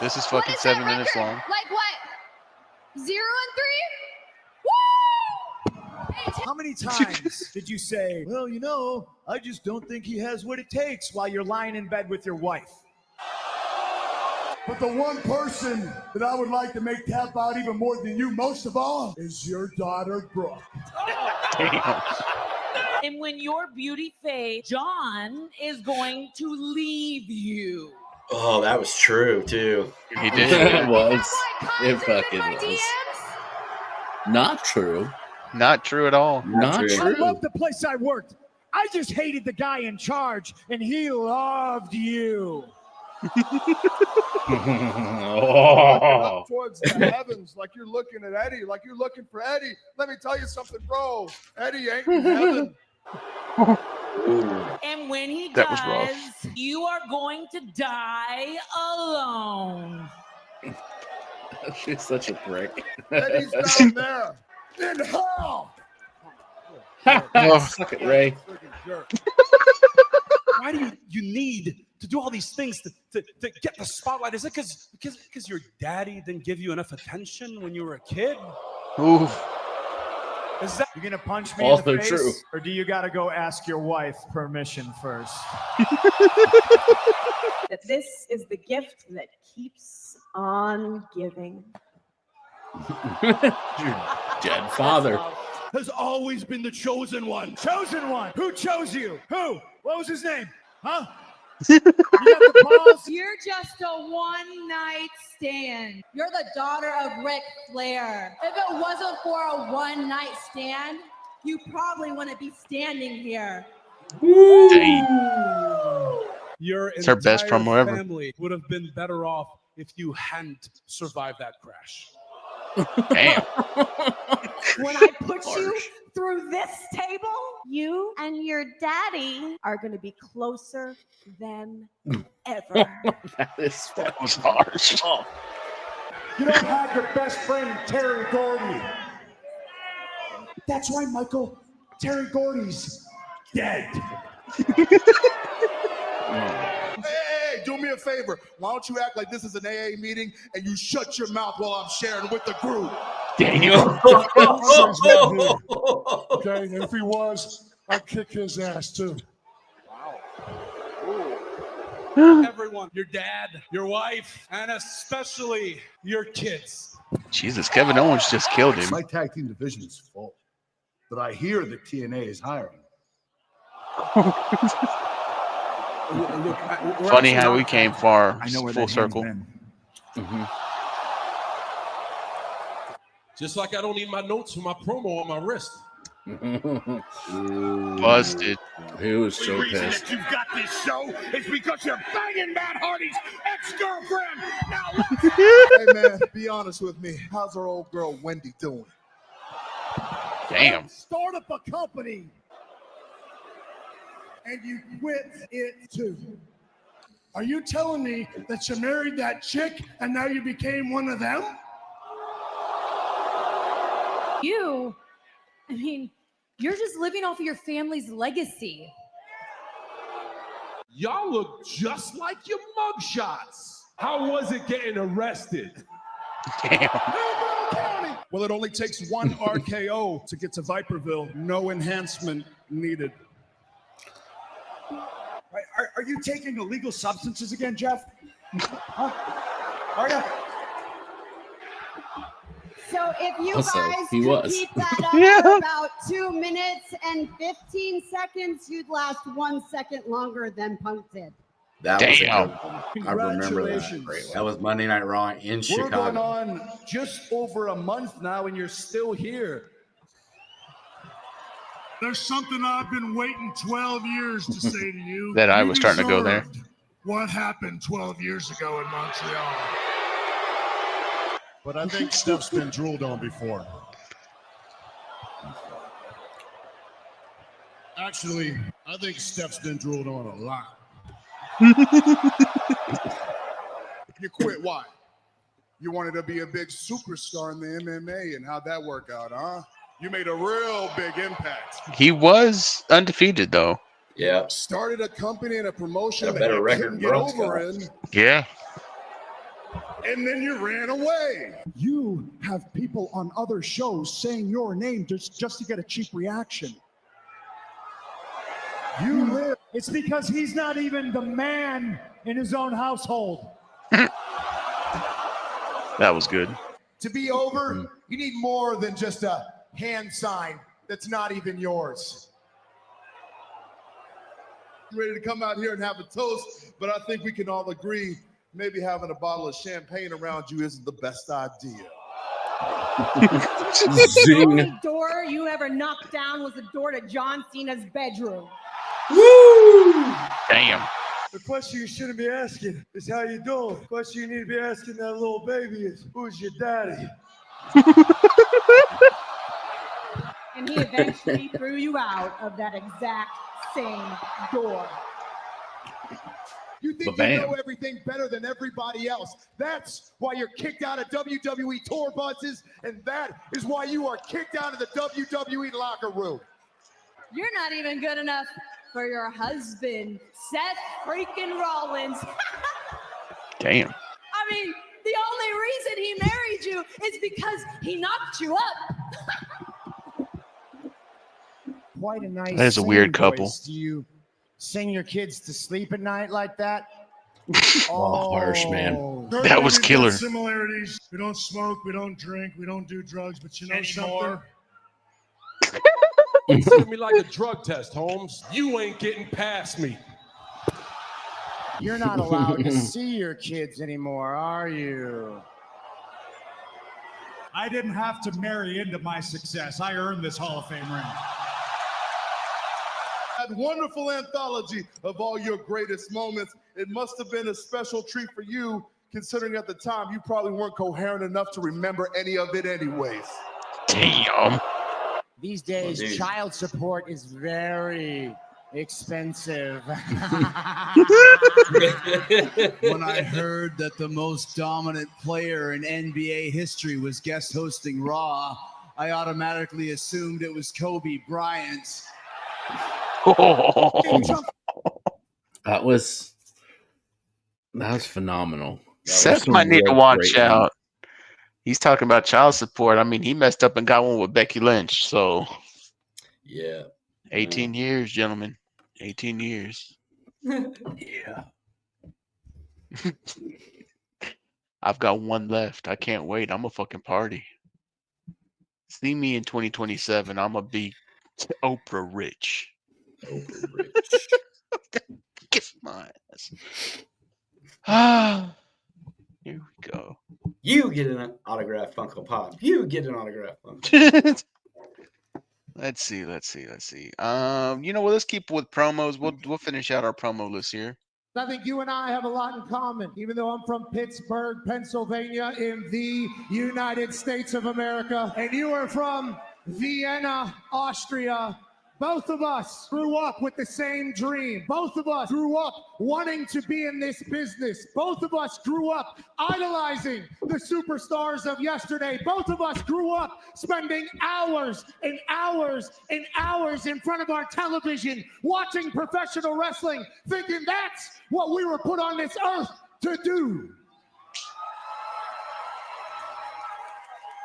This is fucking 7 minutes long. Like what? 0 and 3? Woo! How many times did you say, well, I just don't think he has what it takes while you're lying in bed with your wife? But the one person that I would like to make tap out even more than you most of all is your daughter, Brooke. Damn. And when your beauty fades, John is going to leave you. Oh, that was true, too. He did. It was. Like, It fucking my was. DMs? Not true. Not true at all. Not true. I true. loved the place I worked. I just hated the guy in charge, and he loved you. Oh. Towards the heavens, like you're looking at Eddie, like you're looking for Eddie. Let me tell you something, bro. Eddie ain't in heaven. And when he That was does, rough. you are going to die alone. She's such a prick. Eddie's down there in hell. Suck it, Ray. Freaking jerk. Why do you need to do all these things to get the spotlight? Is it because your daddy didn't give you enough attention when you were a kid? Ooh. Is that you're gonna punch me Also in the face, true. or do you gotta go ask your wife permission first? That this is the gift that keeps on giving. Your dead father. Has always been the chosen one. Chosen one. Who chose you? Who? What was his name? Huh? You got the balls? You're just a one-night stand. You're the daughter of Ric Flair. If it wasn't for a one-night stand, you probably wouldn't be standing here. Your It's our best entire promo ever. family would have been better off if you hadn't survived that crash. Damn. When I put you through this table, you and your daddy are going to be closer than ever. That was harsh. You don't have your best friend, Terry Gordy. That's right, Michael. Terry Gordy's dead. me a favor. Why don't you act like this is an AA meeting and you shut your mouth while I'm sharing with the group? Damn. Andre's not here. Okay, and if he was, I'd kick his ass too. Everyone, your dad, your wife, and especially your kids. Jesus, Kevin Owens just killed him. My tag team division is full, but I hear that TNA is hiring. Funny how we came far, full circle. Just like I don't need my notes for my promo on my wrist. Busted. He was so The reason pissed. that you've got this show is because you're banging Matt Hardy's ex-girlfriend. Now let's... Hey, man, be honest with me. How's our old girl Wendy doing? Damn. Start up a company and you quit it too. Are you telling me that you married that chick and now you became one of them? I mean, you're just living off of your family's legacy. Y'all look just like your mugshots. How was it getting arrested? Damn. Well, it only takes one RKO to get to Viperville. No enhancement needed. Are you taking illegal substances again, Jeff? Huh? Are you? So if you Also, guys he could was. keep that up for about 2 minutes and 15 seconds, you'd last 1 second longer than Punk did. That was a good Damn. one. I remember that. Congratulations. That was Monday Night Raw in We're going Chicago. on just over a month now, and you're still here. There's something I've been waiting 12 years to say to you. That I You was starting to go there. deserved what happened 12 years ago in Montreal. But I think Steph's been drooled on before. Actually, I think Steph's been drooled on a lot. You quit, why? You wanted to be a big superstar in the MMA, and how'd that work out, huh? You made a real big impact. He was undefeated though. Yeah. Started a company and a promotion Got a that better you record couldn't than get Bronx over got. in, Yeah. and then you ran away. You have people on other shows saying your name just to get a cheap reaction. You live. It's because he's not even the man in his own household. That was good. To be over, you need more than just a hand sign that's not even yours. I'm ready to come out here and have a toast, but I think we can all agree maybe having a bottle of champagne around you isn't the best idea. The only door you ever knocked down was the door to John Cena's bedroom. Damn. The question you shouldn't be asking is how you doing. The question you need to be asking that little baby is, who's your daddy? And he eventually threw you out of that exact same door. You think you know everything better than everybody else. That's why you're kicked out of WWE tour buses, and that is why you are kicked out of the WWE locker room. You're not even good enough for your husband, Seth freaking Rollins. Damn. I mean, the only reason he married you is because he knocked you up. Quite a nice. That is a weird singing couple. voice. Do you sing your kids to sleep at night like that? Oh, harsh, man. That was We've got killer. Similarities. We don't smoke, we don't drink, we don't do drugs, but you know something? Consider me like a drug test, Holmes. You ain't getting past me. You're not allowed to see your kids anymore, are you? I didn't have to marry into my success. I earned this Hall of Fame ring. That wonderful anthology of all your greatest moments. It must have been a special treat for you, considering at the time you probably weren't coherent enough to remember any of it anyways. Damn. These days, child support is very expensive. When I heard that the most dominant player in NBA history was guest hosting Raw, I automatically assumed it was Kobe Bryant. That was That was phenomenal. Seth Some might need to real watch great out. He's talking about child support. I mean, he messed up and got one with Becky Lynch. So, Yeah. 18 years, gentlemen. 18 years. Yeah. I've got one left. I can't wait. I'm a fucking party. See me in 2027. I'm going to be Oprah rich. Oprah rich. Kiss my ass. Ah, here we go. You get an autographed Funko Pop. You get an autographed Funko. Let's see. You know what? Let's keep with promos. We'll finish out our promo list here. I think you and I have a lot in common, even though I'm from Pittsburgh, Pennsylvania, in the United States of America, and you are from Vienna, Austria. Both of us grew up with the same dream. Both of us grew up wanting to be in this business. Both of us grew up idolizing the superstars of yesterday. Both of us grew up spending hours and hours and hours in front of our television watching professional wrestling, thinking that's what we were put on this earth to do.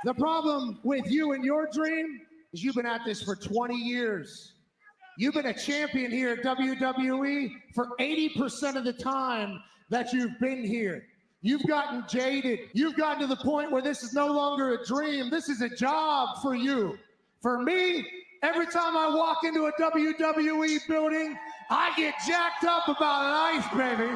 The problem with you and your dream is you've been at this for 20 years. You've been a champion here at WWE for 80% of the time that you've been here. You've gotten jaded. You've gotten to the point where this is no longer a dream. This is a job for you. For me, every time I walk into a WWE building, I get jacked up about life, baby.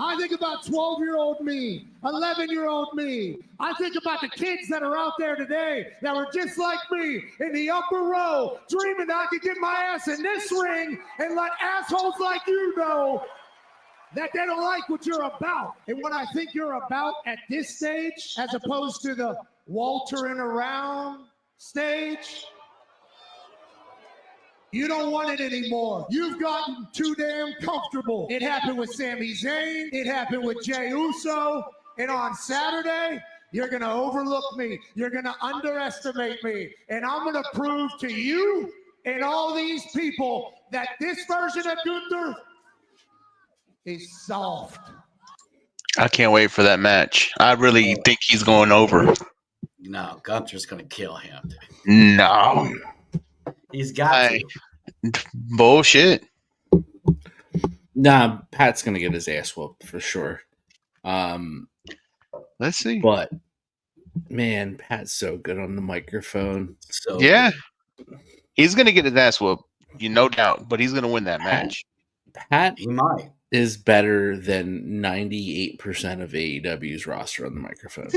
I think about 12-year-old me, 11-year-old me. I think about the kids that are out there today that were just like me in the upper row, dreaming that I could get my ass in this ring and let assholes like you know that they don't like what you're about. And what I think you're about at this stage, as opposed to the Waltering around stage, you don't want it anymore. You've gotten too damn comfortable. It happened with Sami Zayn. It happened with Jey Uso. And on Saturday, you're going to overlook me. You're going to underestimate me. And I'm going to prove to you and all these people that this version of Gunther is soft. I can't wait for that match. I really think he's going over. No, Gunther's going to kill him. No. He's got to. Bullshit. Nah, Pat's gonna get his ass whooped for sure. Let's see. But man, Pat's so good on the microphone. So yeah, good. He's gonna get his ass whooped, no doubt. But he's gonna win that match. Pat, he might is better than 98% of AEW's roster on the microphone.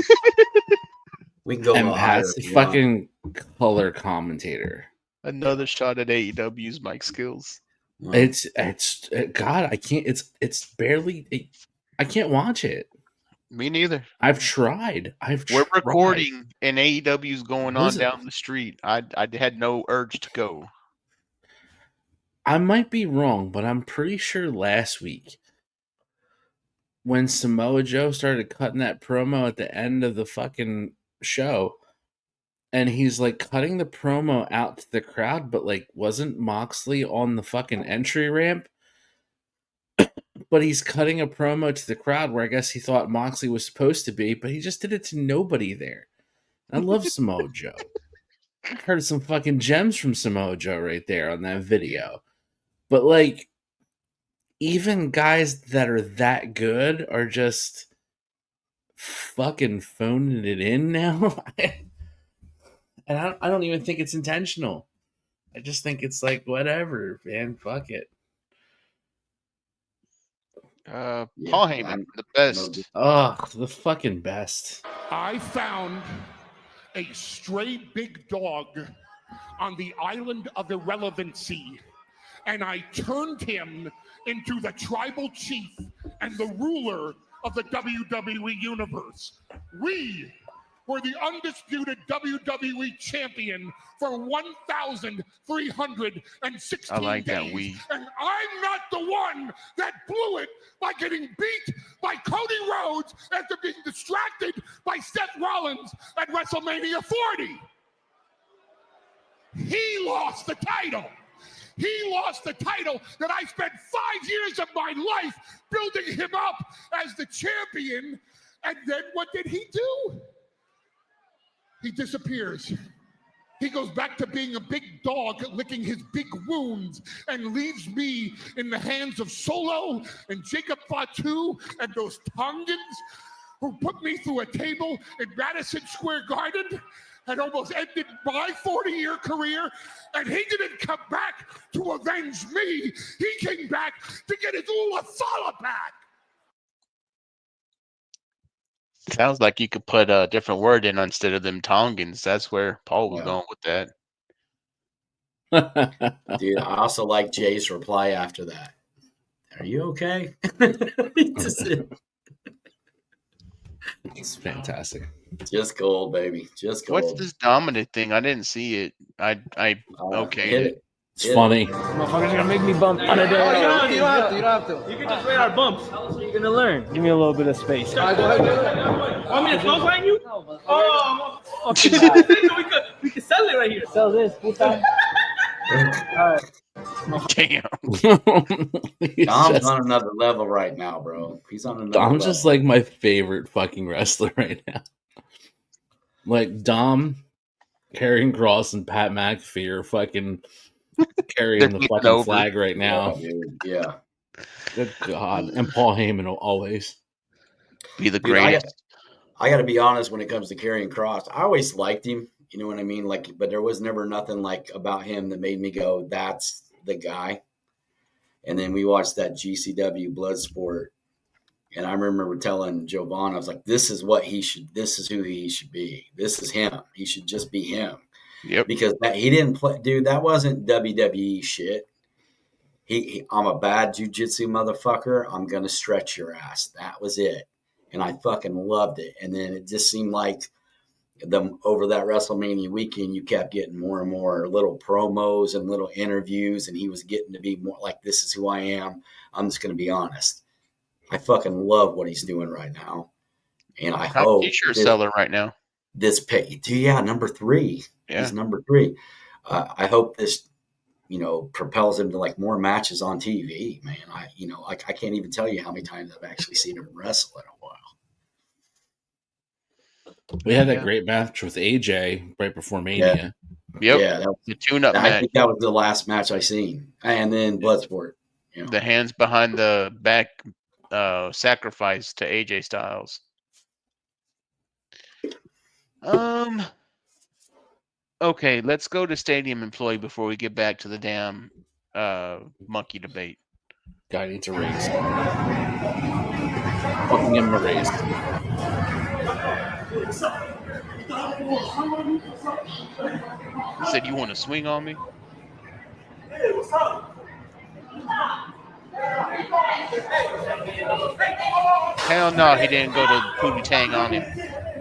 We can go and a little higher Pat's a if you want. fucking color commentator. Another shot at AEW's mic skills. It's God, I can't. It's barely. I can't watch it. Me neither. I've tried. We're recording and AEW's going on Was it- down the street. I had no urge to go. I might be wrong, but I'm pretty sure last week when Samoa Joe started cutting that promo at the end of the fucking show, and he's like cutting the promo out to the crowd, but like wasn't Moxley on the fucking entry ramp? But he's cutting a promo to the crowd where I guess he thought Moxley was supposed to be, but he just did it to nobody there. I love Samoa Joe. I heard some fucking gems from Samoa Joe right there on that video. But like, even guys that are that good are just fucking phoning it in now. And I don't even think it's intentional. I just think it's like, whatever, man, fuck it. Paul Heyman, the best. Oh, the fucking best. I found a stray big dog on the island of irrelevancy, and I turned him into the tribal chief and the ruler of the WWE Universe. We were the undisputed WWE champion for 1,316 I like days. that we. And I'm not the one that blew it by getting beat by Cody Rhodes after being distracted by Seth Rollins at WrestleMania 40. He lost the title. He lost the title that I spent 5 years of my life building him up as the champion. And then what did he do? He disappears. He goes back to being a big dog, licking his big wounds, and leaves me in the hands of Solo and Jacob Fatu and those Tongans who put me through a table in Madison Square Garden and almost ended my 40-year career. And he didn't come back to avenge me. He came back to get his Ulathala back. Sounds like you could put a different word in instead of them Tongans. That's where Paul was going with that. Dude, I also like Jay's reply after that. Are you okay? It's fantastic. Just gold, baby. Just gold. What's this dominant thing? I didn't see it. I okayed it. It's funny. Motherfuckers are gonna make me bump on a day. Oh, you don't have to. You don't have to. You can just rate our bumps. You're gonna learn. Give me a little bit of space. All right, go ahead. Want me to clothesline you? Oh, okay. we could sell it right here. Sell this. All right. Damn. Dom's on another level right now, bro. He's on another level. Dom's just like my favorite fucking wrestler right now. Like Dom, Karrion Kross, and Pat McAfee are fucking carrying the fucking flag right now. Yeah. Good God. And Paul Heyman will always be the greatest. I got to be honest when it comes to Karrion Kross. I always liked him. You know what I mean? Like, but there was never nothing like about him that made me go, that's the guy. And then we watched that GCW Bloodsport. And I remember telling Jovan, I was like, this is who he should be. This is him. He should just be him. Yep. Because he didn't play, dude, that wasn't WWE shit. I'm a bad jiu-jitsu motherfucker. I'm going to stretch your ass. That was it. And I fucking loved it. And then it just seemed like over that WrestleMania weekend, you kept getting more and more little promos and little interviews. And he was getting to be more like, this is who I am. I'm just going to be honest. I fucking love what he's doing right now. And I hope t-shirt seller right now. Number 3. Yeah. He's number 3. I hope this, propels him to like more matches on TV, man. I can't even tell you how many times I've actually seen him wrestle in a while. We had that great match with AJ right before Mania. Yep. Yeah, that was the tune-up match. I think that was the last match I seen. And then Bloodsport. The hands behind the back sacrifice to AJ Styles. Okay, let's go to stadium employee before we get back to the damn monkey debate. Guy needs a raise. Fucking give him a raise. You said you want to swing on me? Hey, what's up? Hell no, he didn't go to Pootie Tang on him.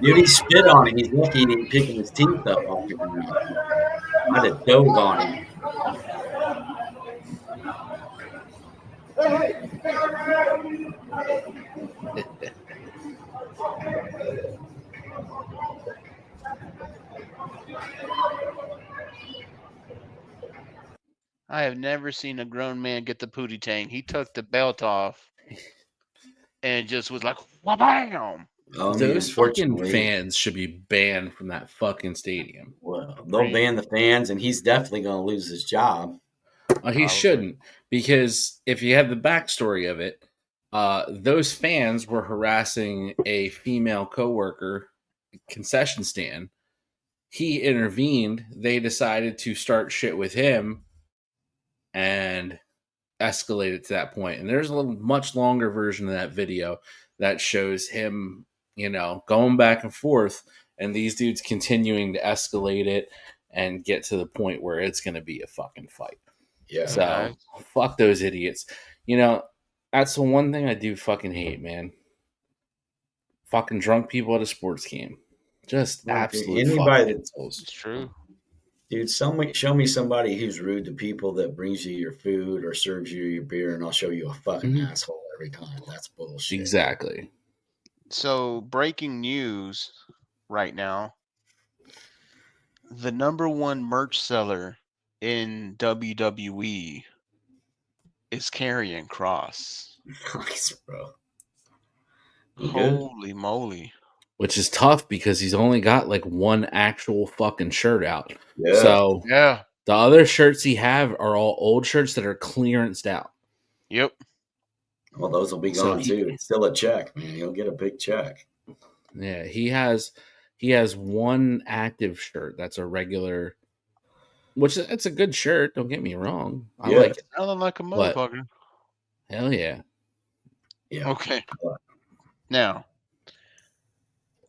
Dude, he spit on him. He's lucky he didn't pick his teeth up off the ground. I'd have dove on him. I have never seen a grown man get the Pootie Tang. He took the belt off and just was like, wha-bam! Those fucking fans should be banned from that fucking stadium. Well, they'll ban the fans, and he's definitely going to lose his job. He shouldn't, because if you have the backstory of it, those fans were harassing a female coworker concession stand. He intervened. They decided to start shit with him and escalate it to that point. And there's a much longer version of that video that shows him, going back and forth, and these dudes continuing to escalate it and get to the point where it's going to be a fucking fight. Yeah. So fuck those idiots. That's the one thing I do fucking hate, man. Fucking drunk people at a sports game. Just absolute fucking assholes. It's true. Dude, show me somebody who's rude to people that brings you your food or serves you your beer, and I'll show you a fucking asshole every time. That's bullshit. Exactly. So, breaking news right now. The number one merch seller in WWE is Karrion Kross. Nice, bro. You good? Holy moly. Which is tough because he's only got like one actual fucking shirt out. Yeah. So Yeah. the other shirts he have are all old shirts that are clearanced out. Yep. Well, those will be So gone too. It's still a check, man. He'll get a big check. Yeah, he has one active shirt that's a regular, which it's a good shirt. Don't get me wrong, I Yeah. like it. Smelling like a But motherfucker. hell yeah, Yeah. Okay. Now,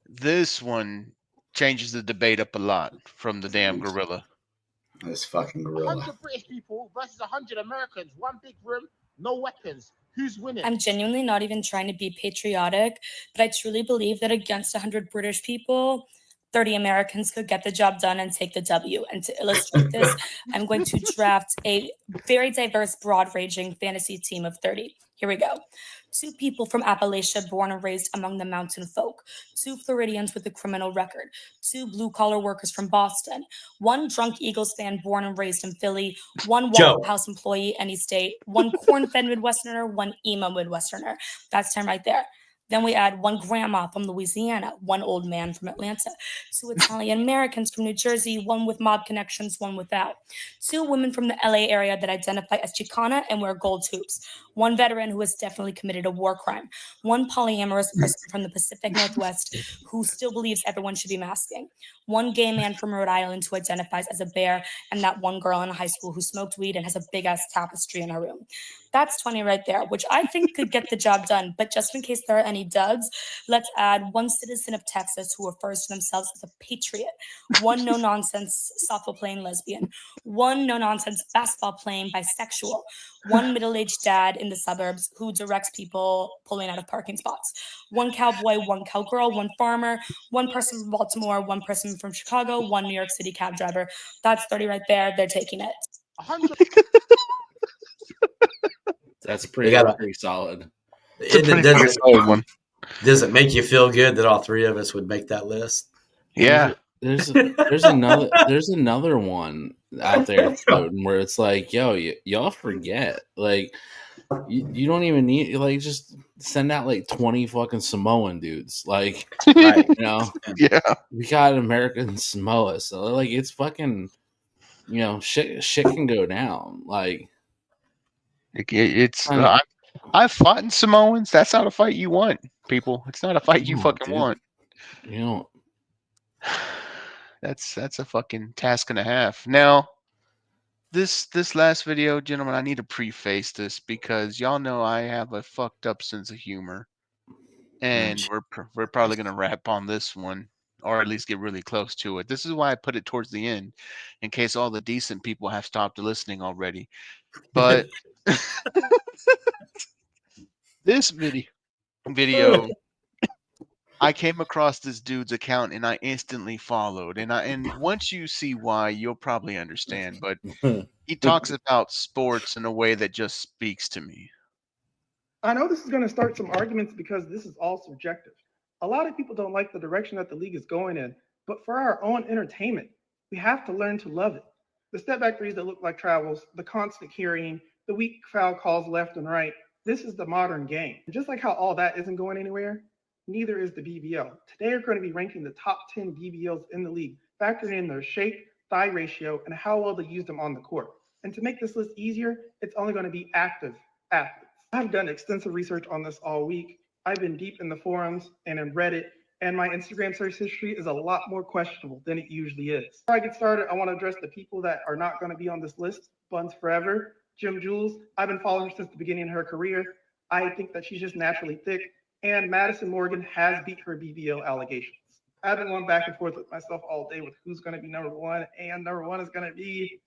this one changes the debate up a lot from the damn gorilla. This fucking gorilla. 100 British people versus 100 Americans. One big room, no weapons. Who's winning? I'm genuinely not even trying to be patriotic, but I truly believe that against 100 British people, 30 Americans could get the job done and take the W. And to illustrate this, I'm going to draft a very diverse, broad-ranging fantasy team of 30. Here we go. 2 people from Appalachia born and raised among the mountain folk. 2 Floridians with a criminal record. 2 blue-collar workers from Boston. 1 drunk Eagles fan born and raised in Philly. 1 Waffle House employee, any state. 1 corn-fed Midwesterner. 1 emo Midwesterner. That's 10 right there. Then we add 1 grandma from Louisiana, 1 old man from Atlanta, 2 Italian Americans from New Jersey, 1 with mob connections, 1 without, 2 women from the LA area that identify as Chicana and wear gold hoops, 1 veteran who has definitely committed a war crime, 1 polyamorous person from the Pacific Northwest who still believes everyone should be masking, 1 gay man from Rhode Island who identifies as a bear, and that 1 girl in high school who smoked weed and has a big-ass tapestry in her room. That's 20 right there, which I think could get the job done. But just in case there are any duds, let's add 1 citizen of Texas who refers to themselves as a patriot, 1 no-nonsense softball-playing lesbian, 1 no-nonsense basketball-playing bisexual, 1 middle-aged dad in the suburbs who directs people pulling out of parking spots, 1 cowboy, 1 cowgirl, 1 farmer, 1 person from Baltimore, 1 person from Chicago, 1 New York City cab driver. That's 30 right there. They're taking it. 100. that's pretty solid. Does it make you feel good that all 3 of us would make that list? Yeah. There's another one out there floating where it's like, yo, y'all forget, like you don't even need, like, just send out like 20 fucking Samoan dudes, like, right, you know. Yeah, we got American Samoa, so like it's fucking, you know, shit can go down, like it's I've fought in Samoans. That's not a fight you want, people. It's not a fight you fucking want. You know, that's a fucking task and a half. Now, this last video, gentlemen, I need to preface this because y'all know I have a fucked up sense of humor, and we're probably gonna wrap on this one, or at least get really close to it. This is why I put it towards the end, in case all the decent people have stopped listening already. But this video, I came across this dude's account and I instantly followed. And once you see why, you'll probably understand. But he talks about sports in a way that just speaks to me. I know this is going to start some arguments because this is all subjective. A lot of people don't like the direction that the league is going in, but for our own entertainment, we have to learn to love it. The step back threes that look like travels, the constant carrying, the weak foul calls left and right. This is the modern game. Just like how all that isn't going anywhere, neither is the BBL. Today we're going to be ranking the top 10 BBLs in the league, factoring in their shape, thigh ratio, and how well they use them on the court. And to make this list easier, it's only going to be active athletes. I've done extensive research on this all week. I've been deep in the forums and in Reddit, and my Instagram search history is a lot more questionable than it usually is. Before I get started, I want to address the people that are not going to be on this list. Buns Forever, Jim Jules. I've been following her since the beginning of her career. I think that she's just naturally thick. And Madison Morgan has beat her BBL allegations. I've been going back and forth with myself all day with who's going to be number 1, and number 1 is going to be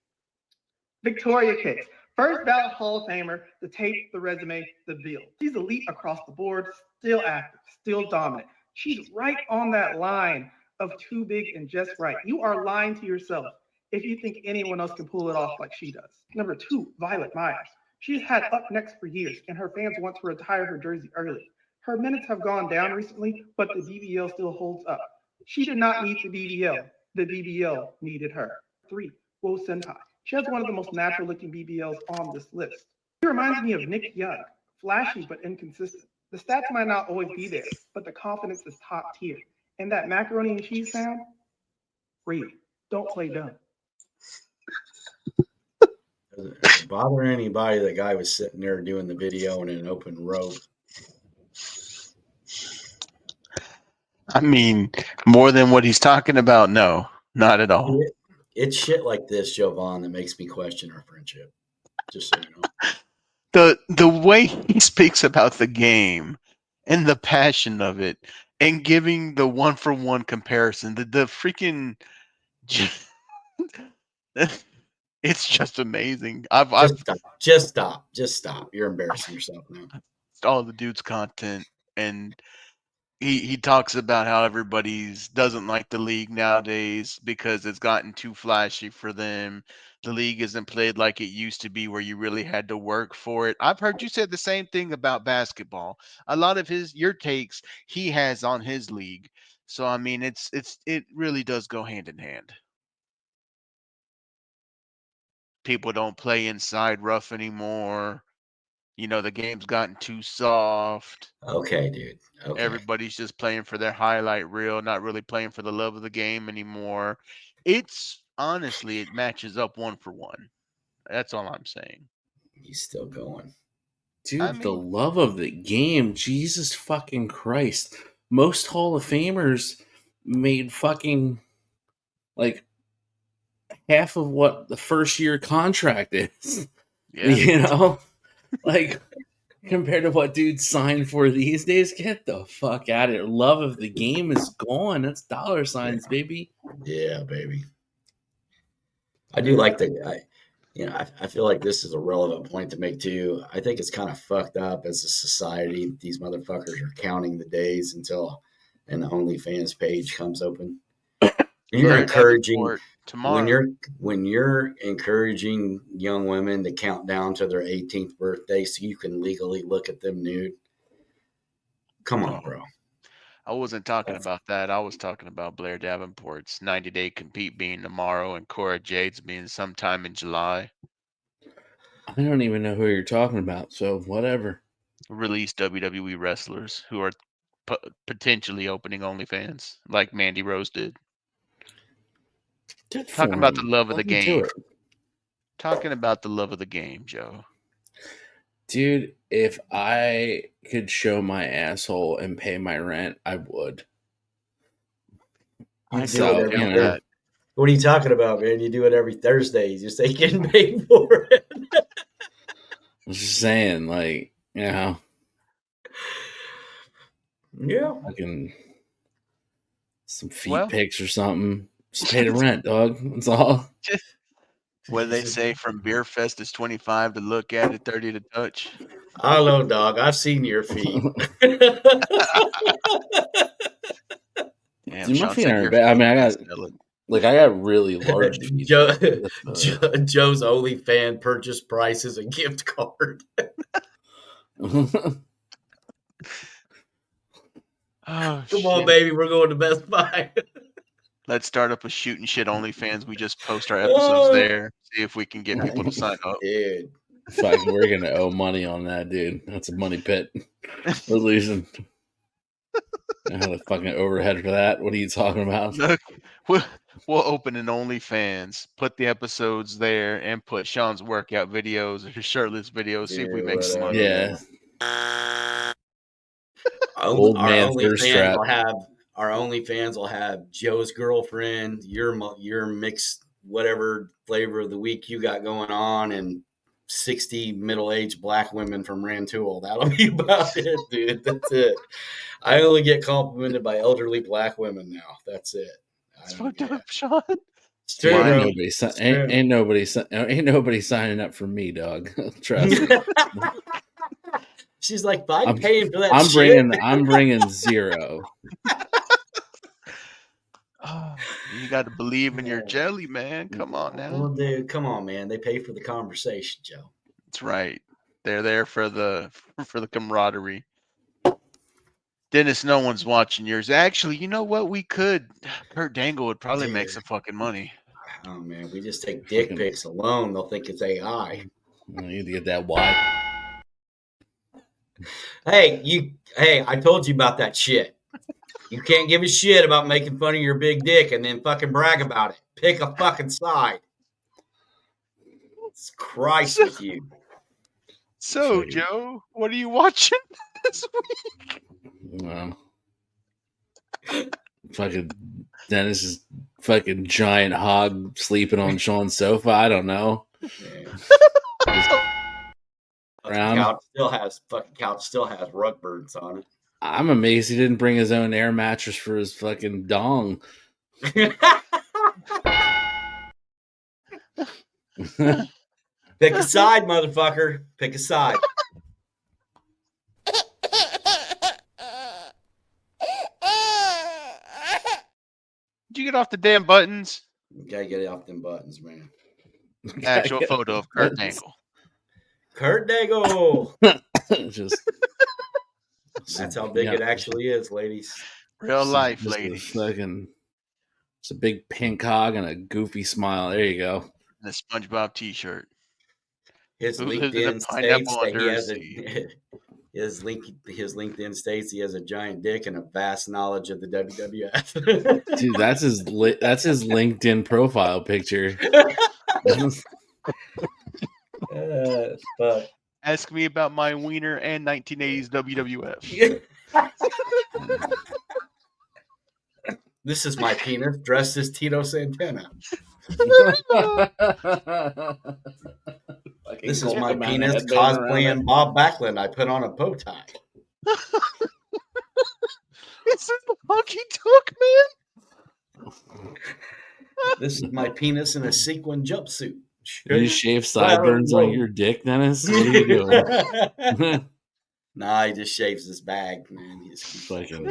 Victoria Case. First ballot Hall of Famer, the tape, the resume, the build. She's elite across the board, still active, still dominant. She's right on that line of too big and just right. You are lying to yourself if you think anyone else can pull it off like she does. Number 2, Violet Myers. She's had Up Next for years, and her fans want to retire her jersey early. Her minutes have gone down recently, but the BBL still holds up. She did not need the BBL. The BBL needed her. 3, Wo Senpai. She has one of the most natural-looking BBLs on this list. She reminds me of Nick Young, flashy but inconsistent. The stats might not always be there, but the confidence is top tier. And that macaroni and cheese sound? Read. Don't play dumb. Does it bother anybody that guy was sitting there doing the video in an open robe? I mean, more than what he's talking about? No, not at all. It's shit like this, Jovan, that makes me question our friendship. Just so you know. The way he speaks about the game and the passion of it and giving the 1-for-1 comparison, the freaking it's just amazing. Just stop. You're embarrassing yourself now. All the dude's content, and he talks about how everybody's doesn't like the league nowadays because it's gotten too flashy for them. The league isn't played like it used to be, where you really had to work for it. I've heard you said the same thing about basketball. A lot of your takes he has on his league. So I mean, it really does go hand in hand. People don't play inside rough anymore. The game's gotten too soft. Okay, dude. Okay. Everybody's just playing for their highlight reel, not really playing for the love of the game anymore. It's honestly, it matches up 1-for-1. That's all I'm saying. He's still going. Dude, the love of the game, Jesus fucking Christ. Most Hall of Famers made fucking like half of what the first year contract is. Yeah. Like compared to what dudes sign for these days, get the fuck out of here. Love of the game is gone. That's dollar signs, baby. Yeah, baby. I do like I feel like this is a relevant point to make too. I think it's kind of fucked up as a society. These motherfuckers are counting the days until an OnlyFans page comes open. You're encouraging when you're encouraging young women to count down to their 18th birthday so you can legally look at them nude. Come on, bro. I wasn't talking about that. I was talking about Blair Davenport's 90-day compete being tomorrow and Cora Jade's being sometime in July. I don't even know who you're talking about, so whatever. Release WWE wrestlers who are potentially opening OnlyFans, like Mandy Rose did. Talking about the love of the game. Talking about the love of the game, Joe. Dude, if I could show my asshole and pay my rent, I would. What are you talking about, man? You do it every Thursday. You just ain't getting paid for it. I'm just saying, like, Yeah. Fucking some feet pics or something. Just pay the rent, dog. That's all. What do they say? From beer fest is 25 to look at it, 30 to touch. I don't know, dog. I've seen your feet. Damn, Dude, my Sean feet said aren't your bad. I feet mean, I can't got smell it. I got really large feet. Joe's OnlyFans purchase price is a gift card. Come on, baby. We're going to Best Buy. Let's start up a shooting shit OnlyFans. We just post our episodes there. See if we can get people to sign up. Dude. Fuck, we're gonna owe money on that, dude. That's a money pit. We're losing. I had a fucking overhead for that. What are you talking about? Look, we'll open an OnlyFans, put the episodes there, and put Sean's workout videos or his shirtless videos. See if we make some money. Yeah. Old man thirst trap. Our OnlyFans will have Joe's girlfriend, your mixed whatever flavor of the week you got going on, and 60 middle-aged black women from Rantoul. That'll be about it, dude. That's it. I only get complimented by elderly black women now. That's it. It's fucked up, Sean. Ain't nobody signing up for me, dog. Trust me. She's like, I'm paying for that. I'm bringing zero. You got to believe in your jelly, man. Come on now. Well, dude, come on, man. They pay for the conversation, Joe. That's right. They're there for the camaraderie. Dennis, no one's watching yours. Actually, you know what? We could. Kurt Dangle would probably make some fucking money. Oh man, we just take dick pics alone. They'll think it's AI. You need to get that wide. Hey, I told you about that shit. You can't give a shit about making fun of your big dick and then fucking brag about it. Pick a fucking side. It's Christ with you. So, Joe, what are you watching this week? Fucking Dennis's fucking giant hog sleeping on Sean's sofa. I don't know. Couch still has rug birds on it. I'm amazed he didn't bring his own air mattress for his fucking dong. Pick a side, motherfucker. Pick a side. Did you get off the damn buttons? You gotta get off them buttons, man. Actual photo of Kurt Angle. Kurt Dangle. Just that's how big it actually is, ladies. Real life, just ladies. It's a big pink hog and a goofy smile. There you go. And a SpongeBob T-shirt. His Who lives in a LinkedIn pineapple states that under he a has sea. his LinkedIn states he has a giant dick and a vast knowledge of the WWF. Dude, that's his LinkedIn profile picture. Fuck. Ask me about my wiener and 1980s WWF. This is my penis dressed as Tito Santana. This is my penis cosplaying Bob Backlund. I put on a bow tie. This is the Honky Tonk Man. This is my penis in a sequin jumpsuit. You shave sideburns on your dick, Dennis? What are you doing? Nah, he just shaves his bag, man. He's fucking.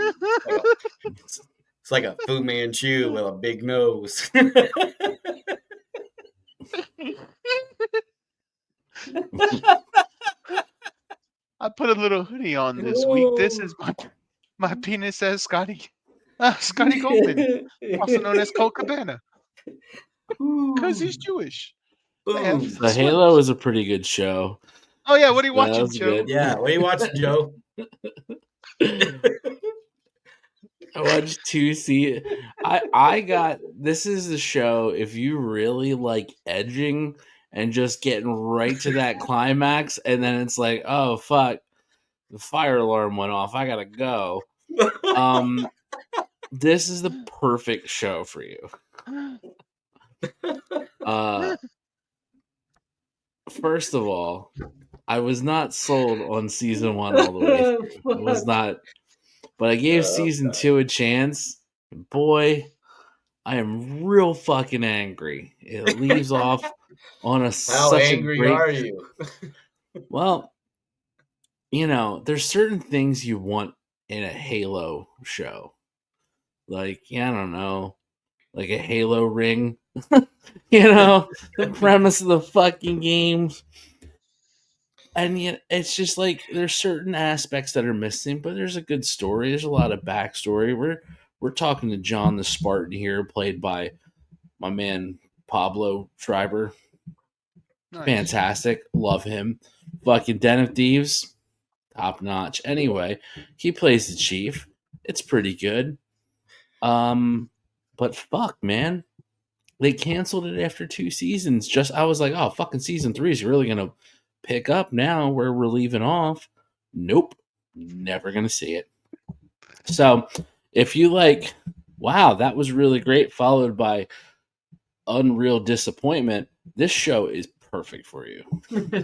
It's like a Fu Manchu with a big nose. I put a little hoodie on this week. This is my penis as Scotty Goldman, also known as Colt Cabana, because he's Jewish. The Halo is a pretty good show. Oh yeah, what are you watching, Joe? Good. Yeah, what are you watching, Joe? I watched 2 seasons. I got this is the show if you really like edging and just getting right to that climax, and then it's like, oh fuck, the fire alarm went off. I gotta go. This is the perfect show for you. First of all, I was not sold on season 1 all the way through. I was not, but I gave season 2 a chance. And boy, I am real fucking angry. It leaves off on How such angry a great. are you? Well, there's certain things you want in a Halo show. Like, I don't know, like a Halo ring. The premise of the fucking games. And yet, it's just like there's certain aspects that are missing, but there's a good story. There's a lot of backstory. We're talking to John the Spartan here, played by my man Pablo Schreiber. Nice. Fantastic, love him. Fucking Den of Thieves, top notch. Anyway, he plays the chief. It's pretty good. But fuck, man, they canceled it after 2 seasons. I was like, oh, fucking season 3 is really gonna pick up now where we're leaving off. Nope, never gonna see it. So if you like, wow, that was really great, followed by unreal disappointment, this show is perfect for you.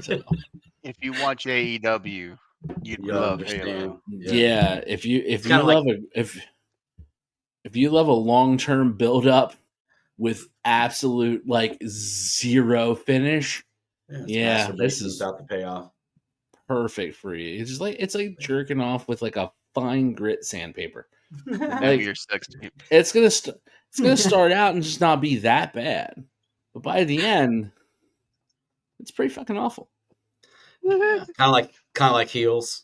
So, if you watch AEW, you'd love Halo. Yeah, if you love a long-term build-up with absolute like zero finish, this is about the payoff. Perfect for you. It's like jerking off with like a fine grit sandpaper. Your sex tape. It's gonna start out and just not be that bad, but by the end, it's pretty fucking awful. Kind of like Heels.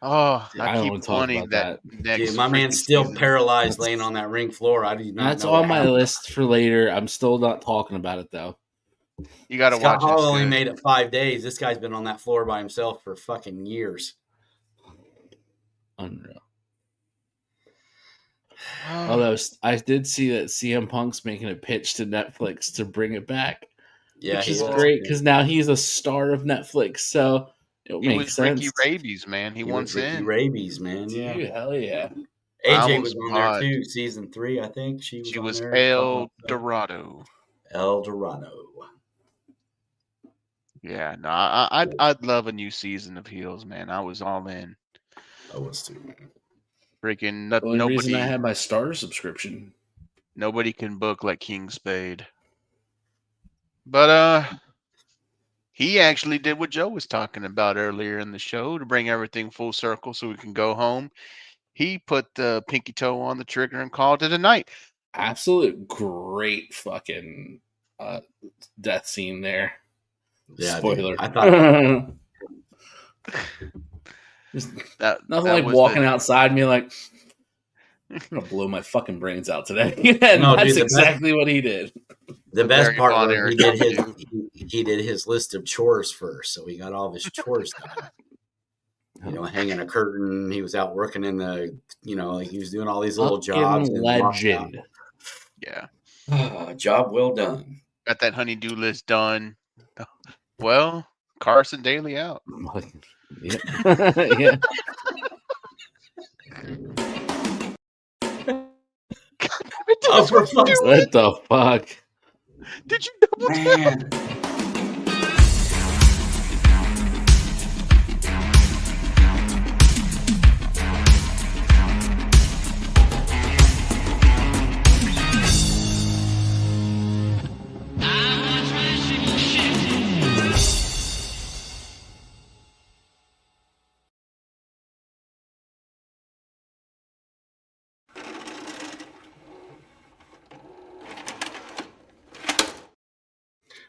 Oh, I I don't keep want to talk wanting about that that. next. Dude, my man's freaking still season. paralyzed laying on that ring floor. I do not That's know on what my happened. list for later. I'm still not talking about it though. You got to Scott watch it. It's Hall only good. made it 5 days. This guy's been on that floor by himself for fucking years. Unreal. Although I did see that CM Punk's making a pitch to Netflix to bring it back, Yeah, which he is is. great because now he's a star of Netflix, so it He makes was sense. Ricky Rabies, man. He wants was Ricky in. Rabies, man. Yeah. Dude, hell yeah. AJ was almost on there bought- too, season 3, I think. She was She on was there. El Dorado. El Dorado. Yeah, no, I'd love a new season of Heels, man. I was all in. I was too. Freaking The only reason I nobody. had my starter subscription. Nobody can book like King Spade. But he actually did what Joe was talking about earlier in the show to bring everything full circle so we can go home. He put the pinky toe on the trigger and called it a night. Absolute great fucking death scene there. Yeah, Spoiler. dude. I thought Nothing that like was walking the- outside and being like, I'm gonna blow my fucking brains out today. And No, that's dude, exactly what he did. the best very part Von was Erich he did his list of chores first, so he got all of his chores done. You know, hanging a curtain. He was out working in the, he was doing all these little Fucking jobs. And walked out. legend. Yeah. Job well done. Got that honey-do list done. Well, Carson Daly out. Yeah. Yeah. Oh, for fuck's What the fuck? Did you double Man.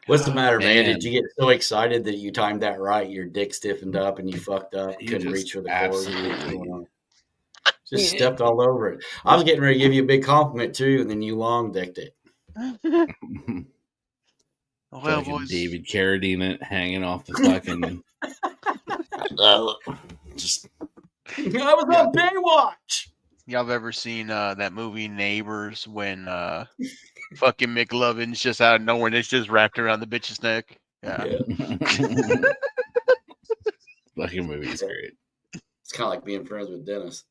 What's the matter, man? Did you get so excited that you timed that right? Your dick stiffened up and you fucked up. You Couldn't just reach for the cord. absolutely- Just stepped all over it. I was getting ready to give you a big compliment too, and then you long dicked it. Well, Fucking boys. David Carradine it hanging off the fucking just I was on Baywatch. Y'all have ever seen that movie Neighbors when fucking McLovin's just out of nowhere and it's just wrapped around the bitch's neck? Yeah. fucking movie is great. It's kind of like being friends with Dennis.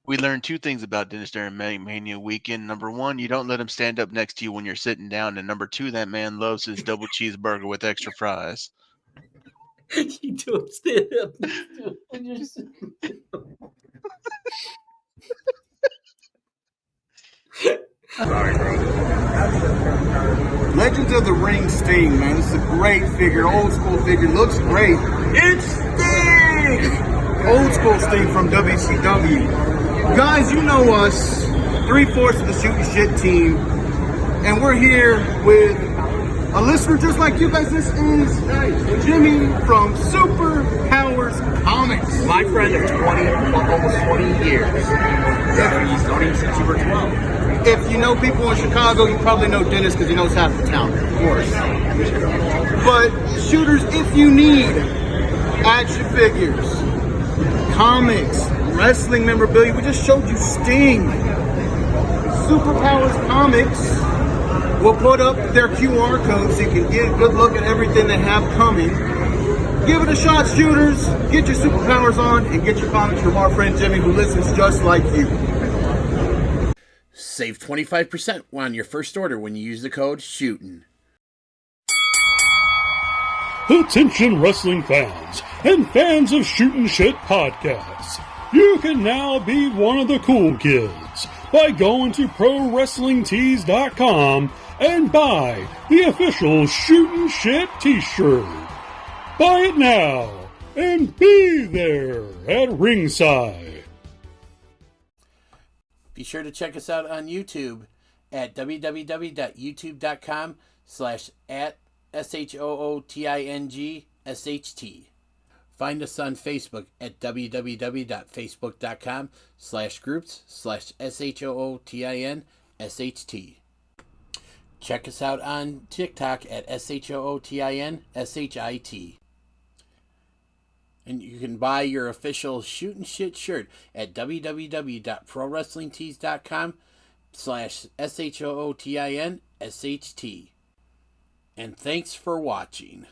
We learned two things about Dennis during Mania weekend. Number one, you don't let him stand up next to you when you're sitting down. And number two, that man loves his double cheeseburger with extra fries. You don't stand up when you're sitting Legends of the Ring Sting, man. This is a great figure, old school figure. Looks great. It's Sting! Old school Sting from WCW. Guys, you know us, 3/4 of the Shooting Shit team, and we're here with a listener just like you guys. This is Jimmy from Super Powers Comics. My friend of almost 20 years. He's known him since you were 12. If you know people in Chicago, you probably know Dennis because he knows half the town, of course. But shooters, if you need action figures, comics, wrestling memorabilia, we just showed you Sting. Superpowers Comics will put up their QR code so you can get a good look at everything they have coming. Give it a shot, shooters. Get your superpowers on and get your comics from our friend Jimmy, who listens just like you. Save 25% on your first order when you use the code SHOOTIN'. Attention wrestling fans and fans of Shootin' Shit podcasts. You can now be one of the cool kids by going to ProWrestlingTees.com and buy the official Shootin' Shit t-shirt. Buy it now and be there at ringside. Be sure to check us out on YouTube at www.youtube.com/@SHOOTING SHT. Find us on Facebook at www.facebook.com/groups/SHOOTINSHT. Check us out on TikTok at SHOOTINSHIT. And you can buy your official Shootin' Shit shirt at www.prowrestlingtees.com/SHOOTINSHT. And thanks for watching.